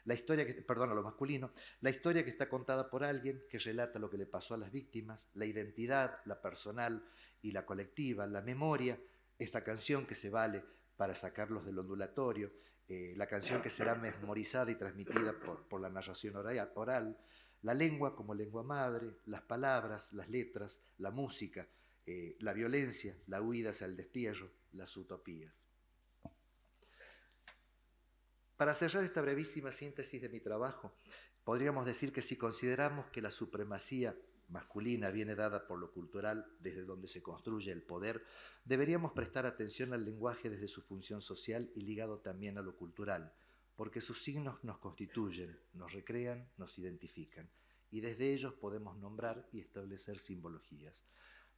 a lo masculino, la historia que está contada por alguien que relata lo que le pasó a las víctimas, la identidad, la personal y la colectiva, la memoria, esta canción que se vale para sacarlos del ondulatorio, la canción que será memorizada y transmitida por la narración oral, la lengua como lengua madre, las palabras, las letras, la música, la violencia, la huida hacia el destierro, las utopías. Para cerrar esta brevísima síntesis de mi trabajo, podríamos decir que si consideramos que la supremacía masculina viene dada por lo cultural, desde donde se construye el poder, deberíamos prestar atención al lenguaje desde su función social y ligado también a lo cultural, porque sus signos nos constituyen, nos recrean, nos identifican, y desde ellos podemos nombrar y establecer simbologías.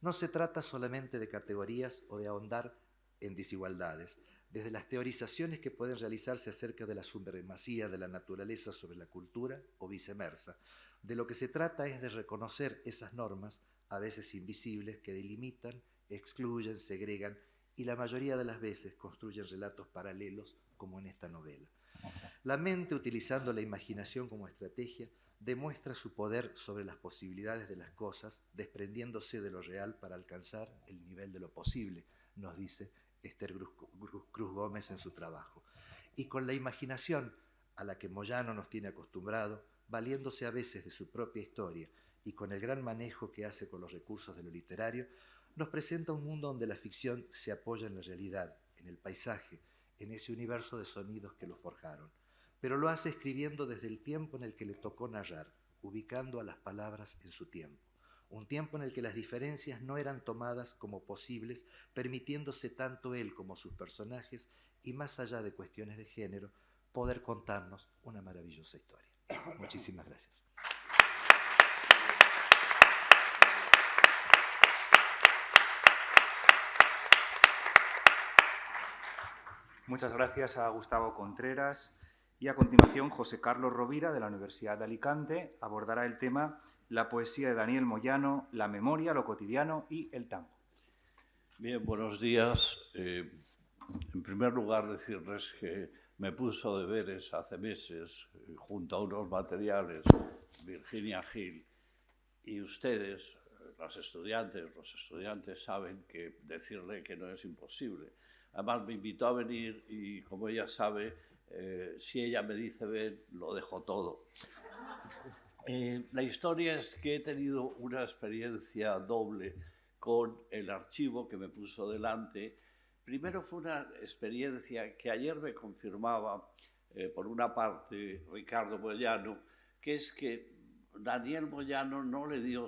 No se trata solamente de categorías o de ahondar en desigualdades. Desde las teorizaciones que pueden realizarse acerca de la supremacía de la naturaleza sobre la cultura o viceversa, de lo que se trata es de reconocer esas normas, a veces invisibles, que delimitan, excluyen, segregan y la mayoría de las veces construyen relatos paralelos, como en esta novela. La mente, utilizando la imaginación como estrategia, demuestra su poder sobre las posibilidades de las cosas, desprendiéndose de lo real para alcanzar el nivel de lo posible, nos dice Esther Cruz Gómez en su trabajo. Y con la imaginación, a la que Moyano nos tiene acostumbrado, valiéndose a veces de su propia historia y con el gran manejo que hace con los recursos de lo literario, nos presenta un mundo donde la ficción se apoya en la realidad, en el paisaje, en ese universo de sonidos que lo forjaron. Pero lo hace escribiendo desde el tiempo en el que le tocó narrar, ubicando a las palabras en su tiempo. Un tiempo en el que las diferencias no eran tomadas como posibles, permitiéndose tanto él como sus personajes, y más allá de cuestiones de género, poder contarnos una maravillosa historia. Muchísimas gracias. Muchas gracias a Gustavo Contreras. Y a continuación, José Carlos Rovira, de la Universidad de Alicante, abordará el tema la poesía de Daniel Moyano, la memoria, lo cotidiano y el tango. Bien, buenos días. En primer lugar, decirles que me puse a deberes hace meses, junto a unos materiales, Virginia Gil, y ustedes, los estudiantes saben que decirle que no es imposible. Además, me invitó a venir y, como ella sabe, si ella me dice ven, lo dejo todo. La historia es que he tenido una experiencia doble con el archivo que me puso delante. Primero fue una experiencia que ayer me confirmaba, por una parte, Ricardo Moyano, que es que Daniel Moyano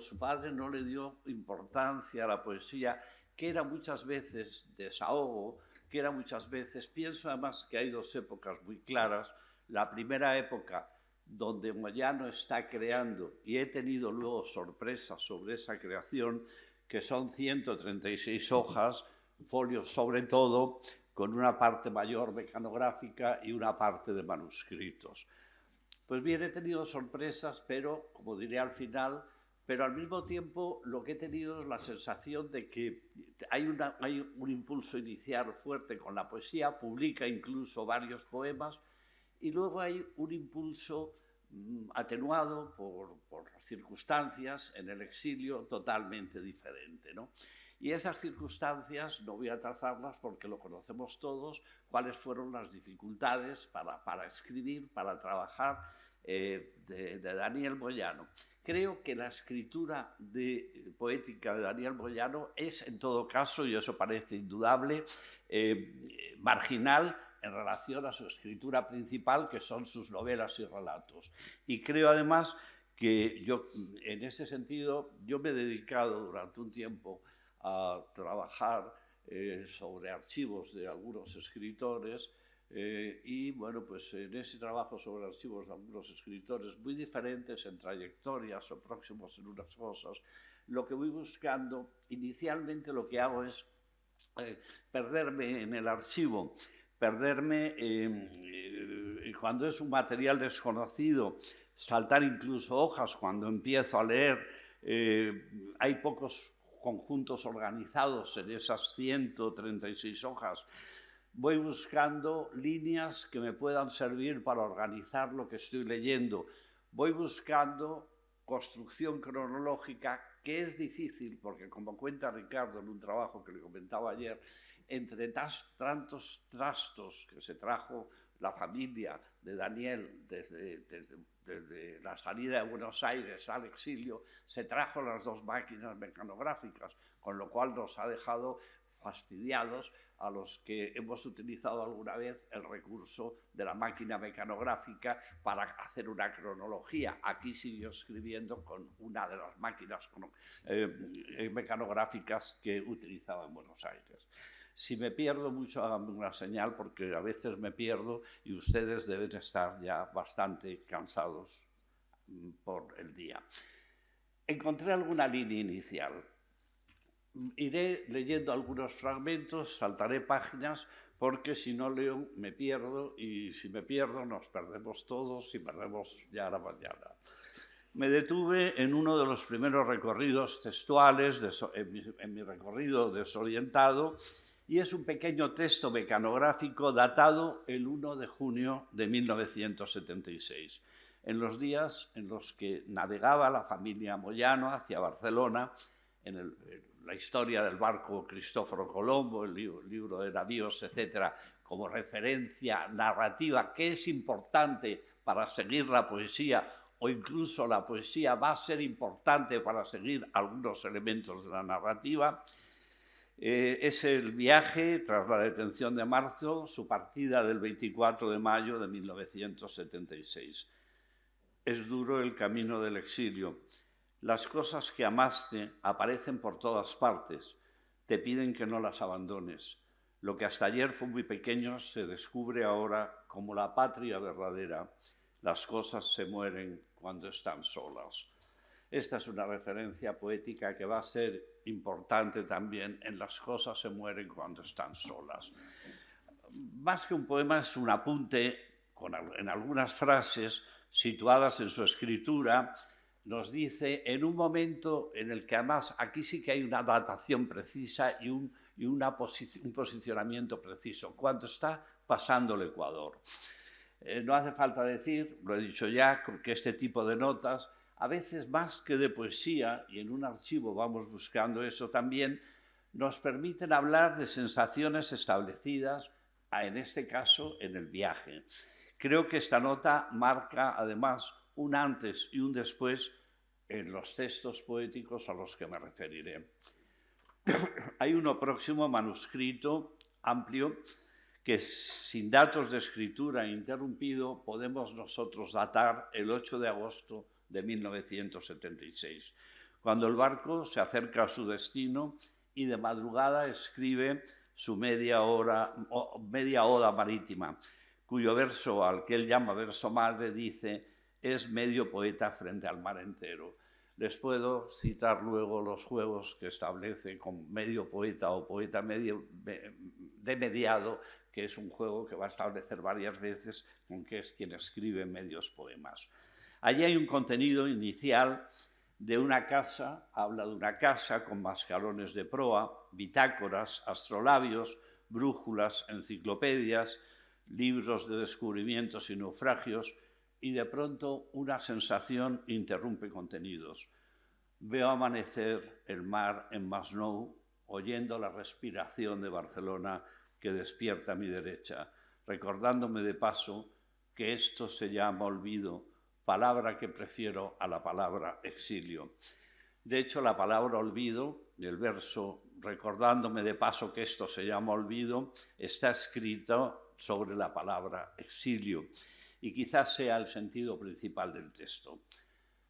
su padre no le dio importancia a la poesía, que era muchas veces desahogo, que era muchas veces, pienso además que hay dos épocas muy claras. La primera época, donde Moyano está creando, y he tenido luego sorpresas sobre esa creación, que son 136 hojas, folios sobre todo, con una parte mayor mecanográfica y una parte de manuscritos. Pues bien, he tenido sorpresas, pero, como diré al final, pero al mismo tiempo lo que he tenido es la sensación de que hay un impulso inicial fuerte con la poesía, publica incluso varios poemas, y luego hay un impulso atenuado por circunstancias en el exilio totalmente diferente, ¿no? Y esas circunstancias, no voy a trazarlas porque lo conocemos todos, cuáles fueron las dificultades para escribir, para trabajar de Daniel Moyano. Creo que la escritura poética de Daniel Moyano es, en todo caso, y eso parece indudable, marginal en relación a su escritura principal, que son sus novelas y relatos. Y creo, además, que yo, en ese sentido, yo me he dedicado durante un tiempo a trabajar sobre archivos de algunos escritores y, bueno, pues en ese trabajo sobre archivos de algunos escritores muy diferentes en trayectorias o próximos en unas cosas, lo que voy buscando, inicialmente lo que hago es perderme en el archivo, perderme cuando es un material desconocido, saltar incluso hojas cuando empiezo a leer. Hay pocos conjuntos organizados en esas 136 hojas. Voy buscando líneas que me puedan servir para organizar lo que estoy leyendo. Voy buscando construcción cronológica, que es difícil, porque como cuenta Ricardo en un trabajo que le comentaba ayer, entre tantos trastos que se trajo la familia de Daniel desde la salida de Buenos Aires al exilio, se trajo las dos máquinas mecanográficas, con lo cual nos ha dejado fastidiados a los que hemos utilizado alguna vez el recurso de la máquina mecanográfica para hacer una cronología. Aquí siguió escribiendo con una de las máquinas mecanográficas que utilizaba en Buenos Aires. Si me pierdo mucho, háganme una señal, porque a veces me pierdo y ustedes deben estar ya bastante cansados por el día. Encontré alguna línea inicial. Iré leyendo algunos fragmentos, saltaré páginas, porque si no leo me pierdo, y si me pierdo nos perdemos todos y perdemos ya la mañana. Me detuve en uno de los primeros recorridos textuales, en mi recorrido desorientado, y es un pequeño texto mecanográfico datado el 1 de junio de 1976, en los días en los que navegaba la familia Moyano hacia Barcelona, en la historia del barco Cristóforo Colombo, el libro de navíos, etcétera, como referencia narrativa que es importante para seguir la poesía, o incluso la poesía va a ser importante para seguir algunos elementos de la narrativa. Es el viaje tras la detención de marzo, su partida del 24 de mayo de 1976. Es duro el camino del exilio. Las cosas que amaste aparecen por todas partes. Te piden que no las abandones. Lo que hasta ayer fue muy pequeño se descubre ahora como la patria verdadera. Las cosas se mueren cuando están solas. Esta es una referencia poética que va a ser importante también en Las cosas se mueren cuando están solas. Más que un poema, es un apunte en algunas frases situadas en su escritura. Nos dice en un momento en el que además aquí sí que hay una datación precisa y un posicionamiento preciso, cuando está pasando el Ecuador. No hace falta decir, lo he dicho ya, que este tipo de notas, a veces más que de poesía, y en un archivo vamos buscando eso también, nos permiten hablar de sensaciones establecidas, en este caso en el viaje. Creo que esta nota marca además un antes y un después en los textos poéticos a los que me referiré. Hay uno próximo, manuscrito, amplio, que sin datos de escritura interrumpido podemos nosotros datar el 8 de agosto de 1976, cuando el barco se acerca a su destino y de madrugada escribe su media oda marítima, cuyo verso, al que él llama verso madre, dice: es medio poeta frente al mar entero. Les puedo citar luego los juegos que establece con medio poeta o poeta medio de mediado, que es un juego que va a establecer varias veces con que es quien escribe medios poemas. Allí hay un contenido inicial de una casa, habla de una casa con mascarones de proa, bitácoras, astrolabios, brújulas, enciclopedias, libros de descubrimientos y naufragios, y de pronto una sensación interrumpe contenidos. Veo amanecer el mar en Masnou, oyendo la respiración de Barcelona que despierta a mi derecha, recordándome de paso que esto se llama olvido, palabra que prefiero a la palabra exilio. De hecho, la palabra olvido, el verso recordándome de paso que esto se llama olvido, está escrito sobre la palabra exilio y quizás sea el sentido principal del texto.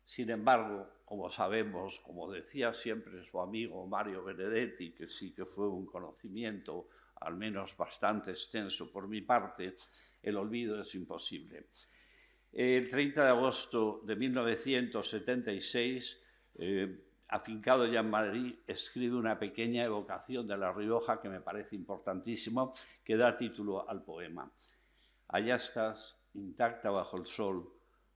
Sin embargo, como sabemos, como decía siempre su amigo Mario Benedetti, que sí que fue un conocimiento al menos bastante extenso por mi parte, el olvido es imposible. El 30 de agosto de 1976, afincado ya en Madrid, escribe una pequeña evocación de La Rioja que me parece importantísimo, que da título al poema. Allá estás, intacta bajo el sol,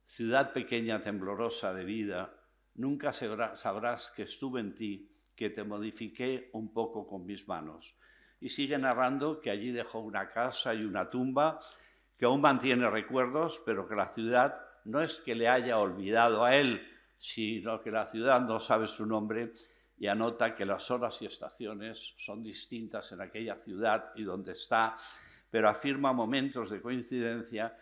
ciudad pequeña temblorosa de vida, nunca sabrás que estuve en ti, que te modifiqué un poco con mis manos. Y sigue narrando que allí dejó una casa y una tumba, que aún mantiene recuerdos, pero que la ciudad no es que le haya olvidado a él, sino que la ciudad no sabe su nombre, y anota que las horas y estaciones son distintas en aquella ciudad y donde está, pero afirma momentos de coincidencia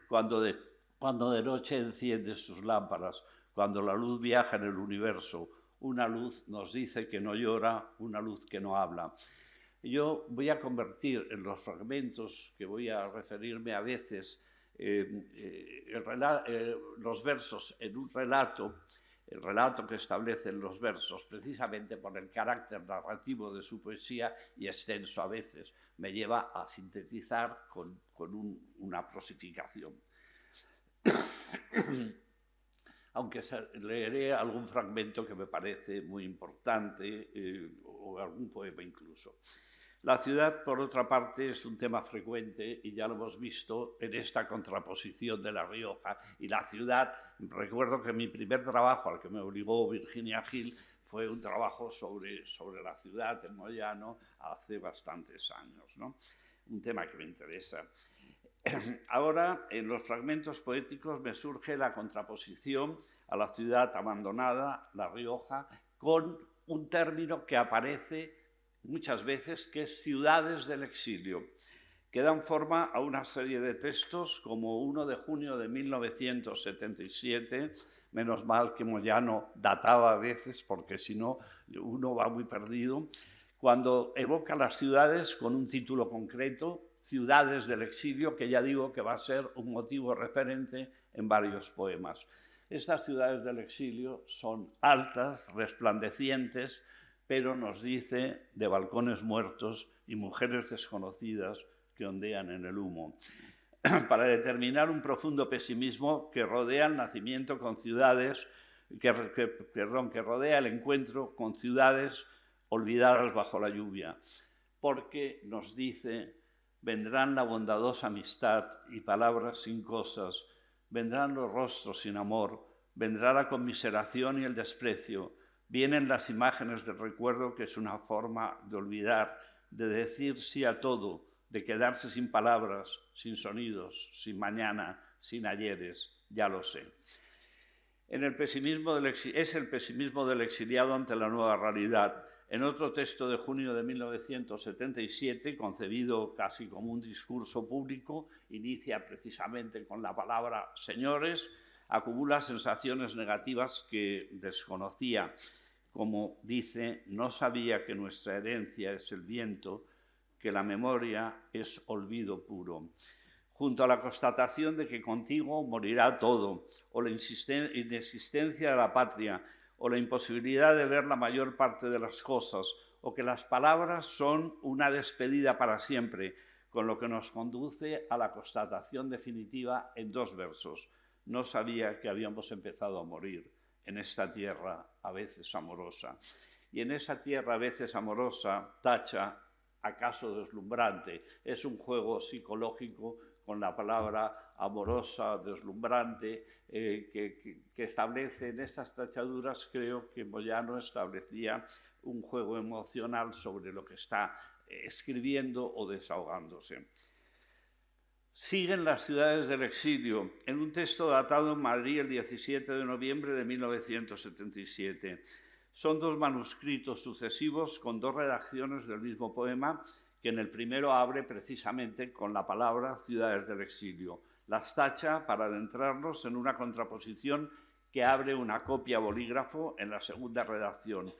cuando de noche enciende sus lámparas, cuando la luz viaja en el universo. Una luz nos dice que no llora, una luz que no habla. Yo voy a convertir en los fragmentos que voy a referirme a veces los versos en un relato, el relato que establecen los versos, precisamente por el carácter narrativo de su poesía y extenso a veces, me lleva a sintetizar con una prosificación. Aunque leeré algún fragmento que me parece muy importante, o algún poema incluso. La ciudad, por otra parte, es un tema frecuente y ya lo hemos visto en esta contraposición de La Rioja y la ciudad. Recuerdo que mi primer trabajo al que me obligó Virginia Gil fue un trabajo sobre la ciudad en Moyano hace bastantes años, ¿no? Un tema que me interesa. Ahora, en los fragmentos poéticos me surge la contraposición a la ciudad abandonada, La Rioja, con un término que aparece muchas veces, que es ciudades del exilio, que dan forma a una serie de textos como 1 de junio de 1977, menos mal que Moyano databa a veces, porque si no uno va muy perdido, cuando evoca las ciudades con un título concreto, Ciudades del exilio, que ya digo que va a ser un motivo referente en varios poemas. Estas ciudades del exilio son altas, resplandecientes, pero nos dice de balcones muertos y mujeres desconocidas que ondean en el humo, para determinar un profundo pesimismo que rodea el nacimiento con ciudades, que rodea el encuentro con ciudades olvidadas bajo la lluvia, porque nos dice: vendrán la bondadosa amistad y palabras sin cosas, vendrán los rostros sin amor, vendrá la conmiseración y el desprecio, vienen las imágenes del recuerdo, que es una forma de olvidar, de decir sí a todo, de quedarse sin palabras, sin sonidos, sin mañana, sin ayeres, ya lo sé. Es el pesimismo del exiliado ante la nueva realidad. En otro texto de junio de 1977, concebido casi como un discurso público, inicia precisamente con la palabra señores, acumula sensaciones negativas que desconocía. Como dice, no sabía que nuestra herencia es el viento, que la memoria es olvido puro. Junto a la constatación de que contigo morirá todo, o la inexistencia de la patria, o la imposibilidad de ver la mayor parte de las cosas, o que las palabras son una despedida para siempre, con lo que nos conduce a la constatación definitiva en dos versos. No sabía que habíamos empezado a morir. en esta tierra a veces amorosa. Y en esa tierra a veces amorosa tacha acaso deslumbrante. Es un juego psicológico con la palabra amorosa, deslumbrante, que establece en estas tachaduras, creo que Moyano establecía un juego emocional sobre lo que está escribiendo o desahogándose. Siguen las ciudades del exilio, en un texto datado en Madrid el 17 de noviembre de 1977. Son dos manuscritos sucesivos con dos redacciones del mismo poema, que en el primero abre precisamente con la palabra ciudades del exilio. Las tacha para adentrarnos en una contraposición que abre una copia a bolígrafo en la segunda redacción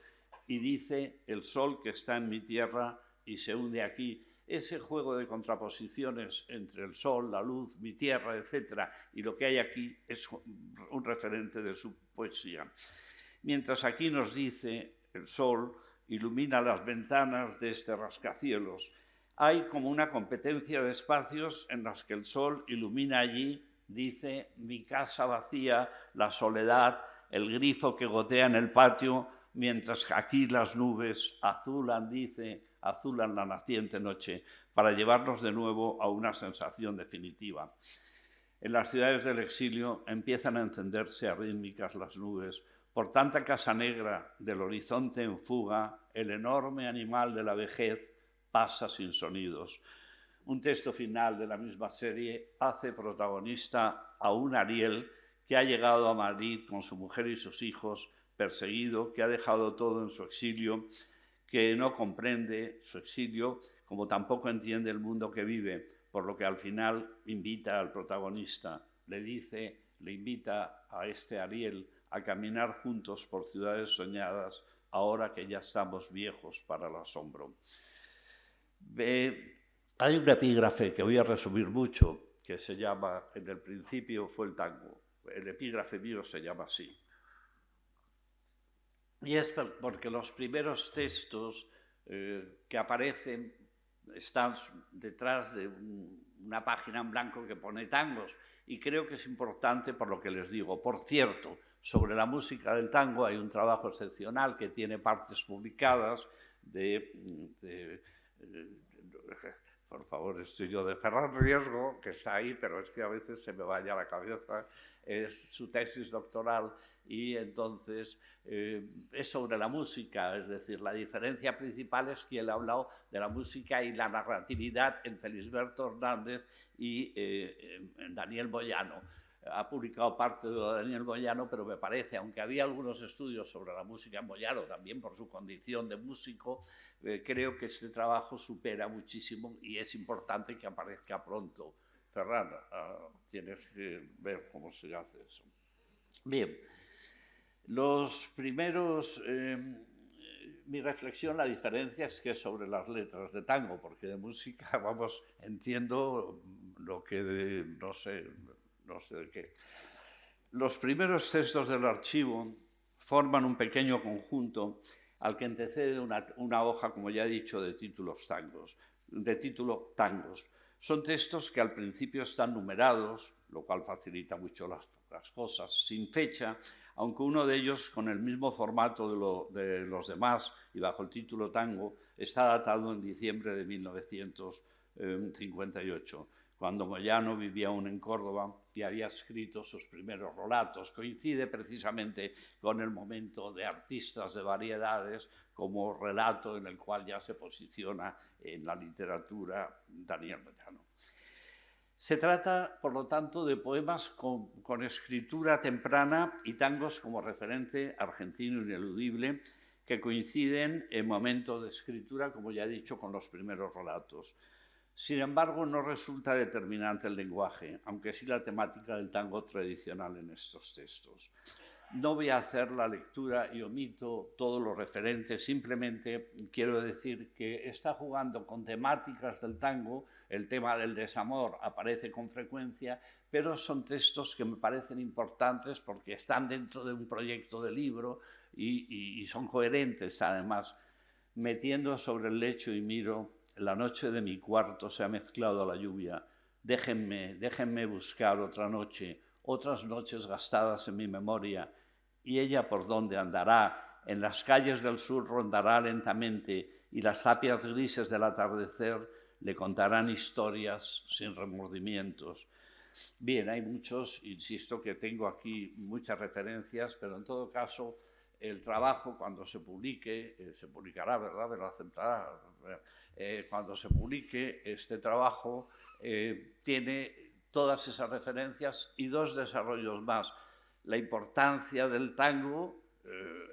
y dice: el sol que está en mi tierra y se hunde aquí. Ese juego de contraposiciones entre el sol, la luz, mi tierra, etc., y lo que hay aquí es un referente de su poesía. Mientras aquí nos dice: el sol ilumina las ventanas de este rascacielos. Hay como una competencia de espacios en las que el sol ilumina allí, dice, mi casa vacía, la soledad, el grifo que gotea en el patio, mientras aquí las nubes azulan, dice, azulan la naciente noche, para llevarnos de nuevo a una sensación definitiva. En las ciudades del exilio empiezan a encenderse arrítmicas las nubes. Por tanta casa negra del horizonte en fuga, el enorme animal de la vejez pasa sin sonidos. Un texto final de la misma serie hace protagonista a un Ariel que ha llegado a Madrid con su mujer y sus hijos, perseguido, que ha dejado todo en su exilio, que no comprende su exilio, como tampoco entiende el mundo que vive, por lo que al final invita al protagonista, le invita a este Ariel a caminar juntos por ciudades soñadas, ahora que ya estamos viejos para el asombro. Hay un epígrafe que voy a resumir mucho, que se llama, en el principio fue el tango. El epígrafe mío se llama así. Y es porque los primeros textos que aparecen están detrás de una página en blanco que pone tangos. Y creo que es importante por lo que les digo. Por cierto, sobre la música del tango hay un trabajo excepcional que tiene partes publicadas por favor, estoy yo, de Ferran Riesgo, que está ahí, pero es que a veces se me vaya la cabeza, es su tesis doctoral y entonces es sobre la música, es decir, la diferencia principal es que él ha hablado de la música y la narratividad entre Lisberto Hernández y Daniel Moyano. Ha publicado parte de Daniel Moyano, pero me parece, aunque había algunos estudios sobre la música en Moyano, también por su condición de músico, creo que este trabajo supera muchísimo y es importante que aparezca pronto. Ferran, tienes que ver cómo se hace eso. Bien, los primeros... mi reflexión, la diferencia es que es sobre las letras de tango, porque de música, vamos, entiendo lo que no sé de qué. Los primeros textos del archivo forman un pequeño conjunto al que antecede una hoja, como ya he dicho, de título tangos. Son textos que al principio están numerados, lo cual facilita mucho las cosas, sin fecha, aunque uno de ellos, con el mismo formato de los demás y bajo el título tango, está datado en diciembre de 1958. Cuando Moyano vivía aún en Córdoba y había escrito sus primeros relatos. Coincide precisamente con el momento de artistas de variedades como relato en el cual ya se posiciona en la literatura Daniel Moyano. Se trata, por lo tanto, de poemas con escritura temprana y tangos como referente argentino ineludible que coinciden en momentos de escritura, como ya he dicho, con los primeros relatos. Sin embargo, no resulta determinante el lenguaje, aunque sí la temática del tango tradicional en estos textos. No voy a hacer la lectura y omito todo lo referente, simplemente quiero decir que está jugando con temáticas del tango, el tema del desamor aparece con frecuencia, pero son textos que me parecen importantes porque están dentro de un proyecto de libro y son coherentes además. Metiendo sobre el lecho y miro, la noche de mi cuarto se ha mezclado a la lluvia. Déjenme buscar otra noche, otras noches gastadas en mi memoria. ¿Y ella por dónde andará? En las calles del sur rondará lentamente y las tapias grises del atardecer le contarán historias sin remordimientos. Bien, hay muchos, insisto que tengo aquí muchas referencias, pero en todo caso el trabajo cuando se publique, se publicará, ¿verdad? Me lo aceptará. Cuando se publique este trabajo tiene todas esas referencias y dos desarrollos más. La importancia del tango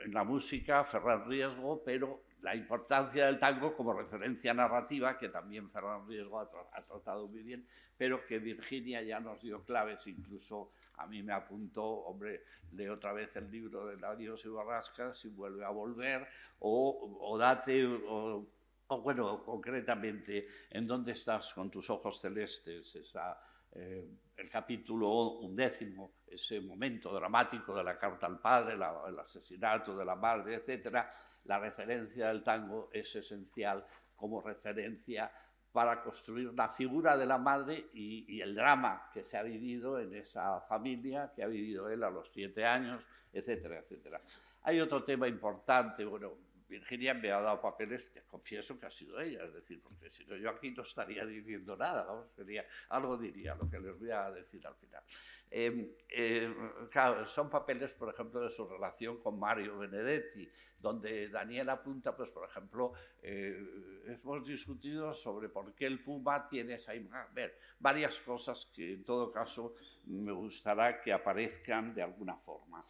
en la música, Ferran Riesgo, pero la importancia del tango como referencia narrativa, que también Ferran Riesgo ha tratado muy bien, pero que Virginia ya nos dio claves, incluso a mí me apuntó, hombre, lee otra vez el libro de Larios y Barrasca, si vuelve a volver, o date, o bueno, concretamente, ¿en dónde estás con tus ojos celestes? El capítulo 11, ese momento dramático de la carta al padre, el asesinato de la madre, etcétera. La referencia del tango es esencial como referencia para construir la figura de la madre y el drama que se ha vivido en esa familia, que ha vivido él a los 7 años, etcétera, etcétera. Hay otro tema importante, bueno, Virginia me ha dado papeles, te confieso que ha sido ella, es decir, porque si no yo aquí no estaría diciendo nada, vamos, algo diría, lo que les voy a decir al final. Claro, son papeles, por ejemplo, de su relación con Mario Benedetti, donde Daniel apunta, pues, por ejemplo, hemos discutido sobre por qué el Puma tiene esa imagen, varias cosas que en todo caso me gustará que aparezcan de alguna forma.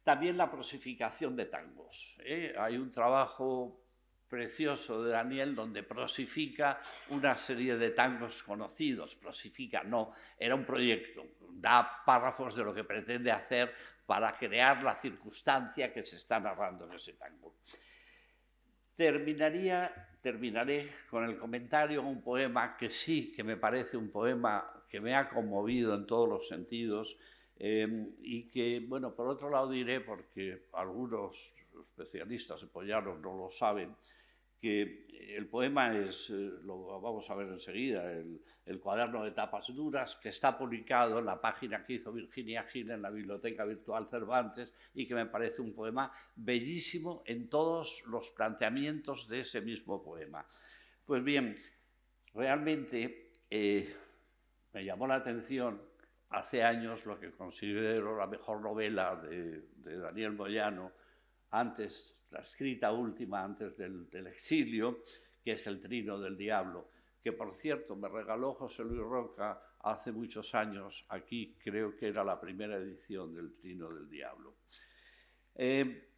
También la prosificación de tangos. Hay un trabajo precioso de Daniel donde prosifica una serie de tangos conocidos. Prosifica, no, era un proyecto. Da párrafos de lo que pretende hacer para crear la circunstancia que se está narrando en ese tango. Terminaré con el comentario, un poema que sí, que me parece un poema que me ha conmovido en todos los sentidos, y que, bueno, por otro lado diré, porque algunos especialistas apoyaron no lo saben, que el poema es, lo vamos a ver enseguida, el cuaderno de tapas duras, que está publicado en la página que hizo Virginia Gil en la Biblioteca Virtual Cervantes y que me parece un poema bellísimo en todos los planteamientos de ese mismo poema. Pues bien, realmente me llamó la atención hace años lo que considero la mejor novela de Daniel Moyano, antes, la escrita última antes del exilio, que es El Trino del Diablo, que por cierto me regaló José Luis Roca hace muchos años, aquí creo que era la primera edición del Trino del Diablo. En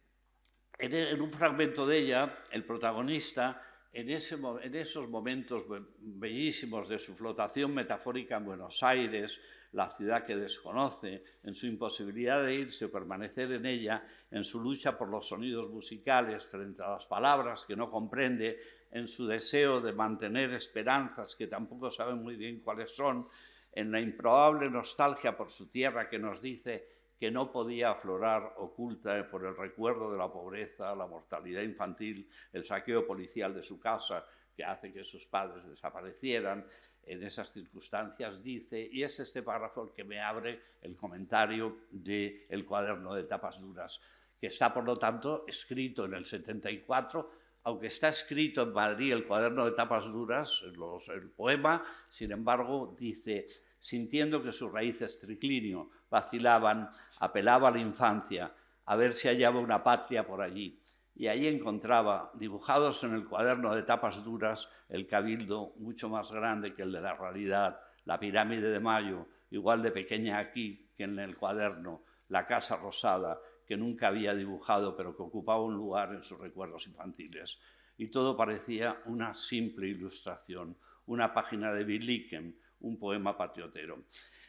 un fragmento de ella, el protagonista, en esos momentos bellísimos de su flotación metafórica en Buenos Aires, la ciudad que desconoce, en su imposibilidad de irse o permanecer en ella, en su lucha por los sonidos musicales frente a las palabras que no comprende, en su deseo de mantener esperanzas que tampoco sabe muy bien cuáles son, en la improbable nostalgia por su tierra que nos dice que no podía aflorar oculta por el recuerdo de la pobreza, la mortalidad infantil, el saqueo policial de su casa que hace que sus padres desaparecieran. En esas circunstancias dice, y es este párrafo el que me abre el comentario del cuaderno de tapas duras, que está, por lo tanto, escrito en el 74, aunque está escrito en Madrid el cuaderno de tapas duras, el poema, sin embargo, dice, sintiendo que sus raíces triclinio vacilaban, apelaba a la infancia, a ver si hallaba una patria por allí. Y allí encontraba, dibujados en el cuaderno de tapas duras, el cabildo mucho más grande que el de la realidad, la pirámide de Mayo, igual de pequeña aquí que en el cuaderno, la casa rosada, que nunca había dibujado, pero que ocupaba un lugar en sus recuerdos infantiles. Y todo parecía una simple ilustración, una página de Billiken, un poema patriotero.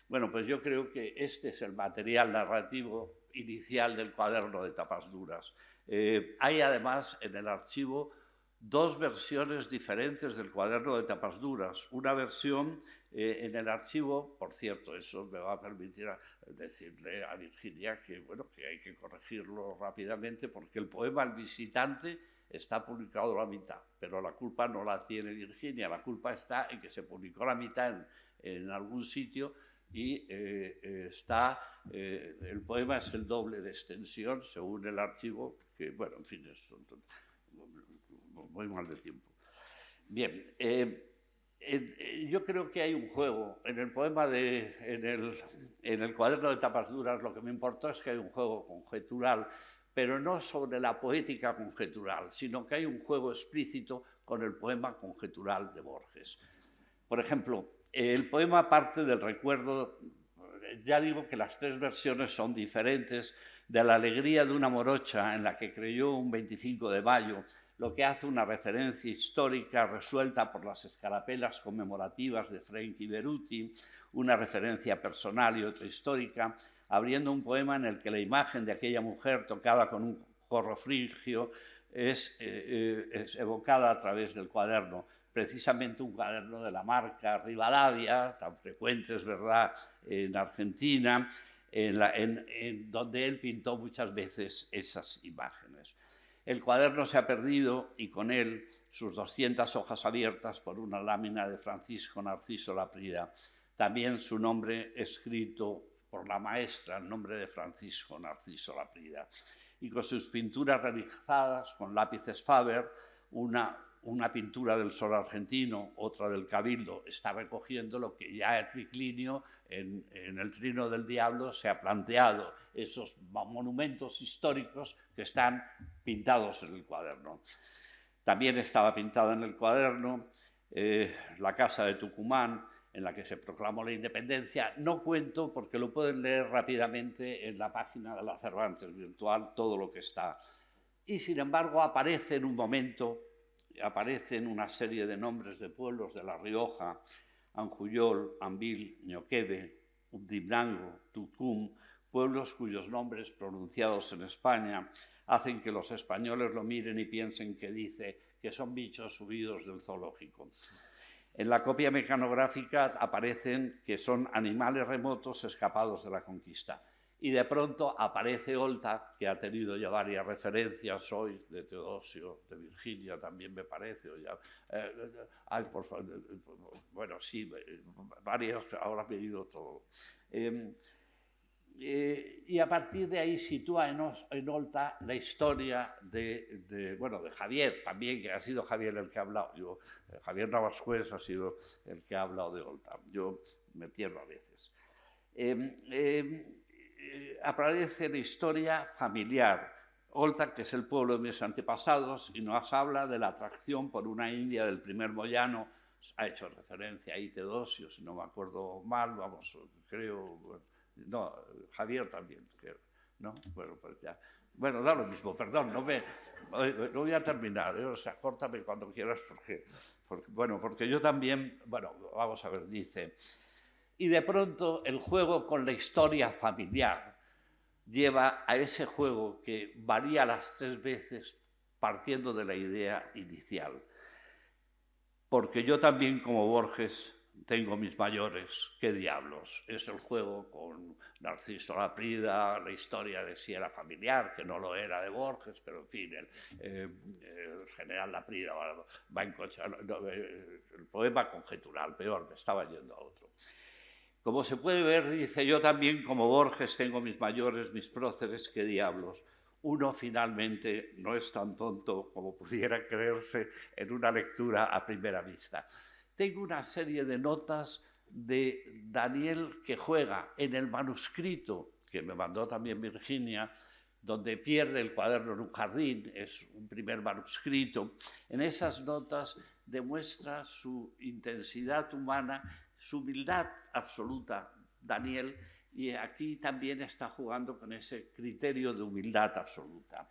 Bueno, pues yo creo que este es el material narrativo inicial del cuaderno de tapas duras. Hay además en el archivo 2 versiones diferentes del cuaderno de tapas duras. Una versión en el archivo, por cierto, eso me va a permitir decirle a Virginia que, bueno, que hay que corregirlo rápidamente porque el poema El visitante está publicado a la mitad, pero la culpa no la tiene Virginia, la culpa está en que se publicó a la mitad en algún sitio y el poema es el doble de extensión según el archivo, que, bueno, en fin, es muy mal de tiempo. Bien, yo creo que hay un juego. En el poema, en el cuaderno de tapas duras, lo que me importa es que hay un juego conjetural, pero no sobre la poética conjetural, sino que hay un juego explícito con el poema conjetural de Borges. Por ejemplo, el poema parte del recuerdo, ya digo que las tres versiones son diferentes, de la alegría de una morocha en la que creyó un 25 de mayo, lo que hace una referencia histórica resuelta por las escarapelas conmemorativas de Franchi Beruti, una referencia personal y otra histórica, abriendo un poema en el que la imagen de aquella mujer tocada con un corro frigio es evocada a través del cuaderno, precisamente un cuaderno de la marca Rivadavia, tan frecuente, es verdad, en Argentina, en donde él pintó muchas veces esas imágenes. El cuaderno se ha perdido y con él sus 200 hojas abiertas por una lámina de Francisco Narciso Laprida. También su nombre escrito por la maestra, el nombre de Francisco Narciso Laprida. Y con sus pinturas realizadas con lápices Faber, una pintura del sol argentino, otra del Cabildo, está recogiendo lo que ya Triclinio en el Trino del Diablo se ha planteado, esos monumentos históricos que están pintados en el cuaderno. También estaba pintada en el cuaderno la casa de Tucumán, en la que se proclamó la independencia. No cuento, porque lo pueden leer rápidamente en la página de la Cervantes virtual, todo lo que está. Y sin embargo aparece en un momento, aparecen una serie de nombres de pueblos de La Rioja, Anjuyol, Ambil, Ñoquebe, Ubdiblango, Tucum, pueblos cuyos nombres pronunciados en España hacen que los españoles lo miren y piensen que dice que son bichos subidos del zoológico. En la copia mecanográfica aparecen que son animales remotos escapados de la conquista. Y de pronto aparece Olta, que ha tenido ya varias referencias hoy, de Teodosio, de Virginia también me parece. Bueno, sí, varias, ahora me he ido todo. Y a partir de ahí sitúa en Olta la historia de Javier también, que ha sido Javier el que ha hablado. Javier Navascués ha sido el que ha hablado de Olta. Yo me pierdo a veces. Aparece la historia familiar. Olta, que es el pueblo de mis antepasados, y nos habla de la atracción por una india del primer Moyano. Ha hecho referencia ahí Teodosio, si no me acuerdo mal, vamos, creo... No, Javier también, creo, ¿no? Bueno, pues ya. Bueno, da lo mismo, perdón, no voy a terminar, o sea, córtame cuando quieras, porque yo también, bueno, vamos a ver, dice, y de pronto el juego con la historia familiar lleva a ese juego que varía las 3 veces partiendo de la idea inicial. Porque yo también, como Borges, tengo mis mayores, ¿qué diablos? Es el juego con Narciso Laprida, la historia de si era familiar, que no lo era de Borges, pero en fin, el general Laprida va en coche, el poema conjetural, peor, me estaba yendo a otro. Como se puede ver, dice, yo también, como Borges, tengo mis mayores, mis próceres, ¿qué diablos? Uno finalmente no es tan tonto como pudiera creerse en una lectura a primera vista. Tengo una serie de notas de Daniel que juega en el manuscrito, que me mandó también Virginia, donde pierde el cuaderno en un jardín, es un primer manuscrito. En esas notas demuestra su intensidad humana, su humildad absoluta, Daniel, y aquí también está jugando con ese criterio de humildad absoluta.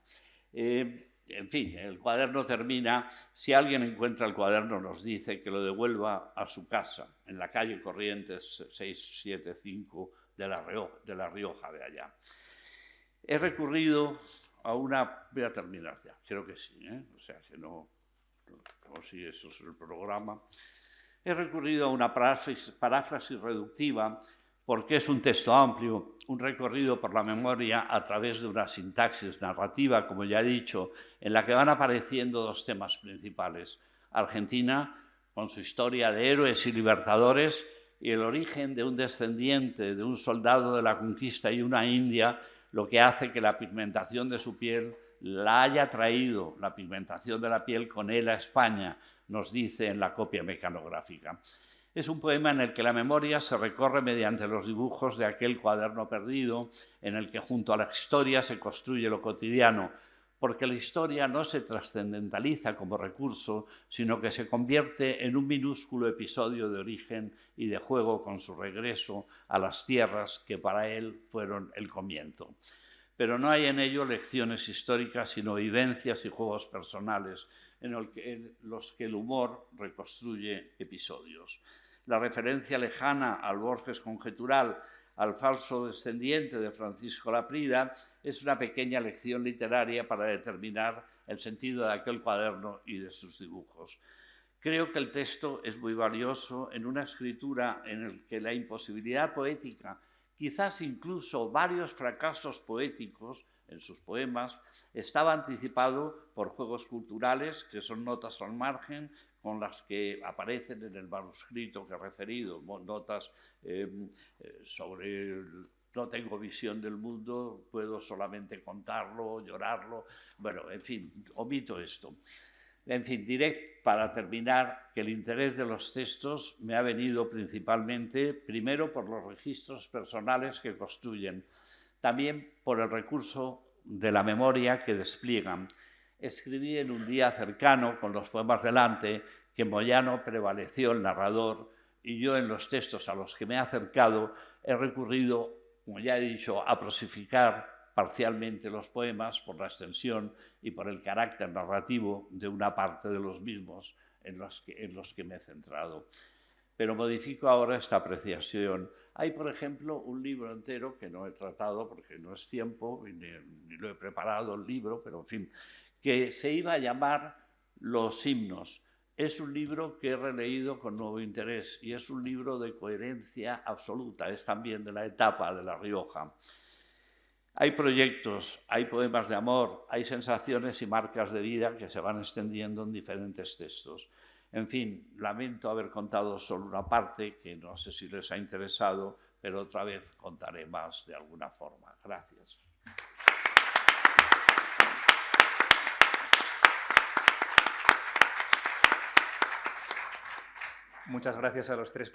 En fin, el cuaderno termina. Si alguien encuentra el cuaderno, nos dice que lo devuelva a su casa, en la calle Corrientes 675 de La Rioja de allá. He recurrido a una... Voy a terminar ya, creo que sí, ¿eh? O sea, que no si eso es el programa. He recurrido a una paráfrasis reductiva porque es un texto amplio, un recorrido por la memoria a través de una sintaxis narrativa, como ya he dicho, en la que van apareciendo 2 temas principales. Argentina, con su historia de héroes y libertadores, y el origen de un descendiente de un soldado de la conquista y una india, lo que hace que la pigmentación de su piel la haya traído, la pigmentación de la piel, con él a España, nos dice en la copia mecanográfica. Es un poema en el que la memoria se recorre mediante los dibujos de aquel cuaderno perdido, en el que junto a la historia se construye lo cotidiano, porque la historia no se trascendentaliza como recurso, sino que se convierte en un minúsculo episodio de origen y de juego con su regreso a las tierras que para él fueron el comienzo. Pero no hay en ello lecciones históricas, sino vivencias y juegos personales en los que el humor reconstruye episodios. La referencia lejana al Borges conjetural, al falso descendiente de Francisco Laprida, es una pequeña lección literaria para determinar el sentido de aquel cuaderno y de sus dibujos. Creo que el texto es muy valioso en una escritura en la que la imposibilidad poética, quizás incluso varios fracasos poéticos en sus poemas, estaba anticipado por juegos culturales, que son notas al margen, con las que aparecen en el manuscrito que he referido, notas sobre no tengo visión del mundo, puedo solamente contarlo, llorarlo, bueno, en fin, omito esto. En fin, diré para terminar que el interés de los textos me ha venido principalmente, primero, por los registros personales que construyen, también por el recurso de la memoria que despliegan. Escribí en un día cercano, con los poemas delante, que en Moyano prevaleció el narrador, y yo en los textos a los que me he acercado he recurrido, como ya he dicho, a prosificar parcialmente los poemas por la extensión y por el carácter narrativo de una parte de los mismos en los que me he centrado. Pero modifico ahora esta apreciación. Hay, por ejemplo, un libro entero que no he tratado porque no es tiempo, ni lo he preparado el libro, pero en fin, que se iba a llamar Los himnos. Es un libro que he releído con nuevo interés y es un libro de coherencia absoluta, es también de la etapa de La Rioja. Hay proyectos, hay poemas de amor, hay sensaciones y marcas de vida que se van extendiendo en diferentes textos. En fin, lamento haber contado solo una parte, que no sé si les ha interesado, pero otra vez contaré más de alguna forma. Gracias. Muchas gracias a los tres.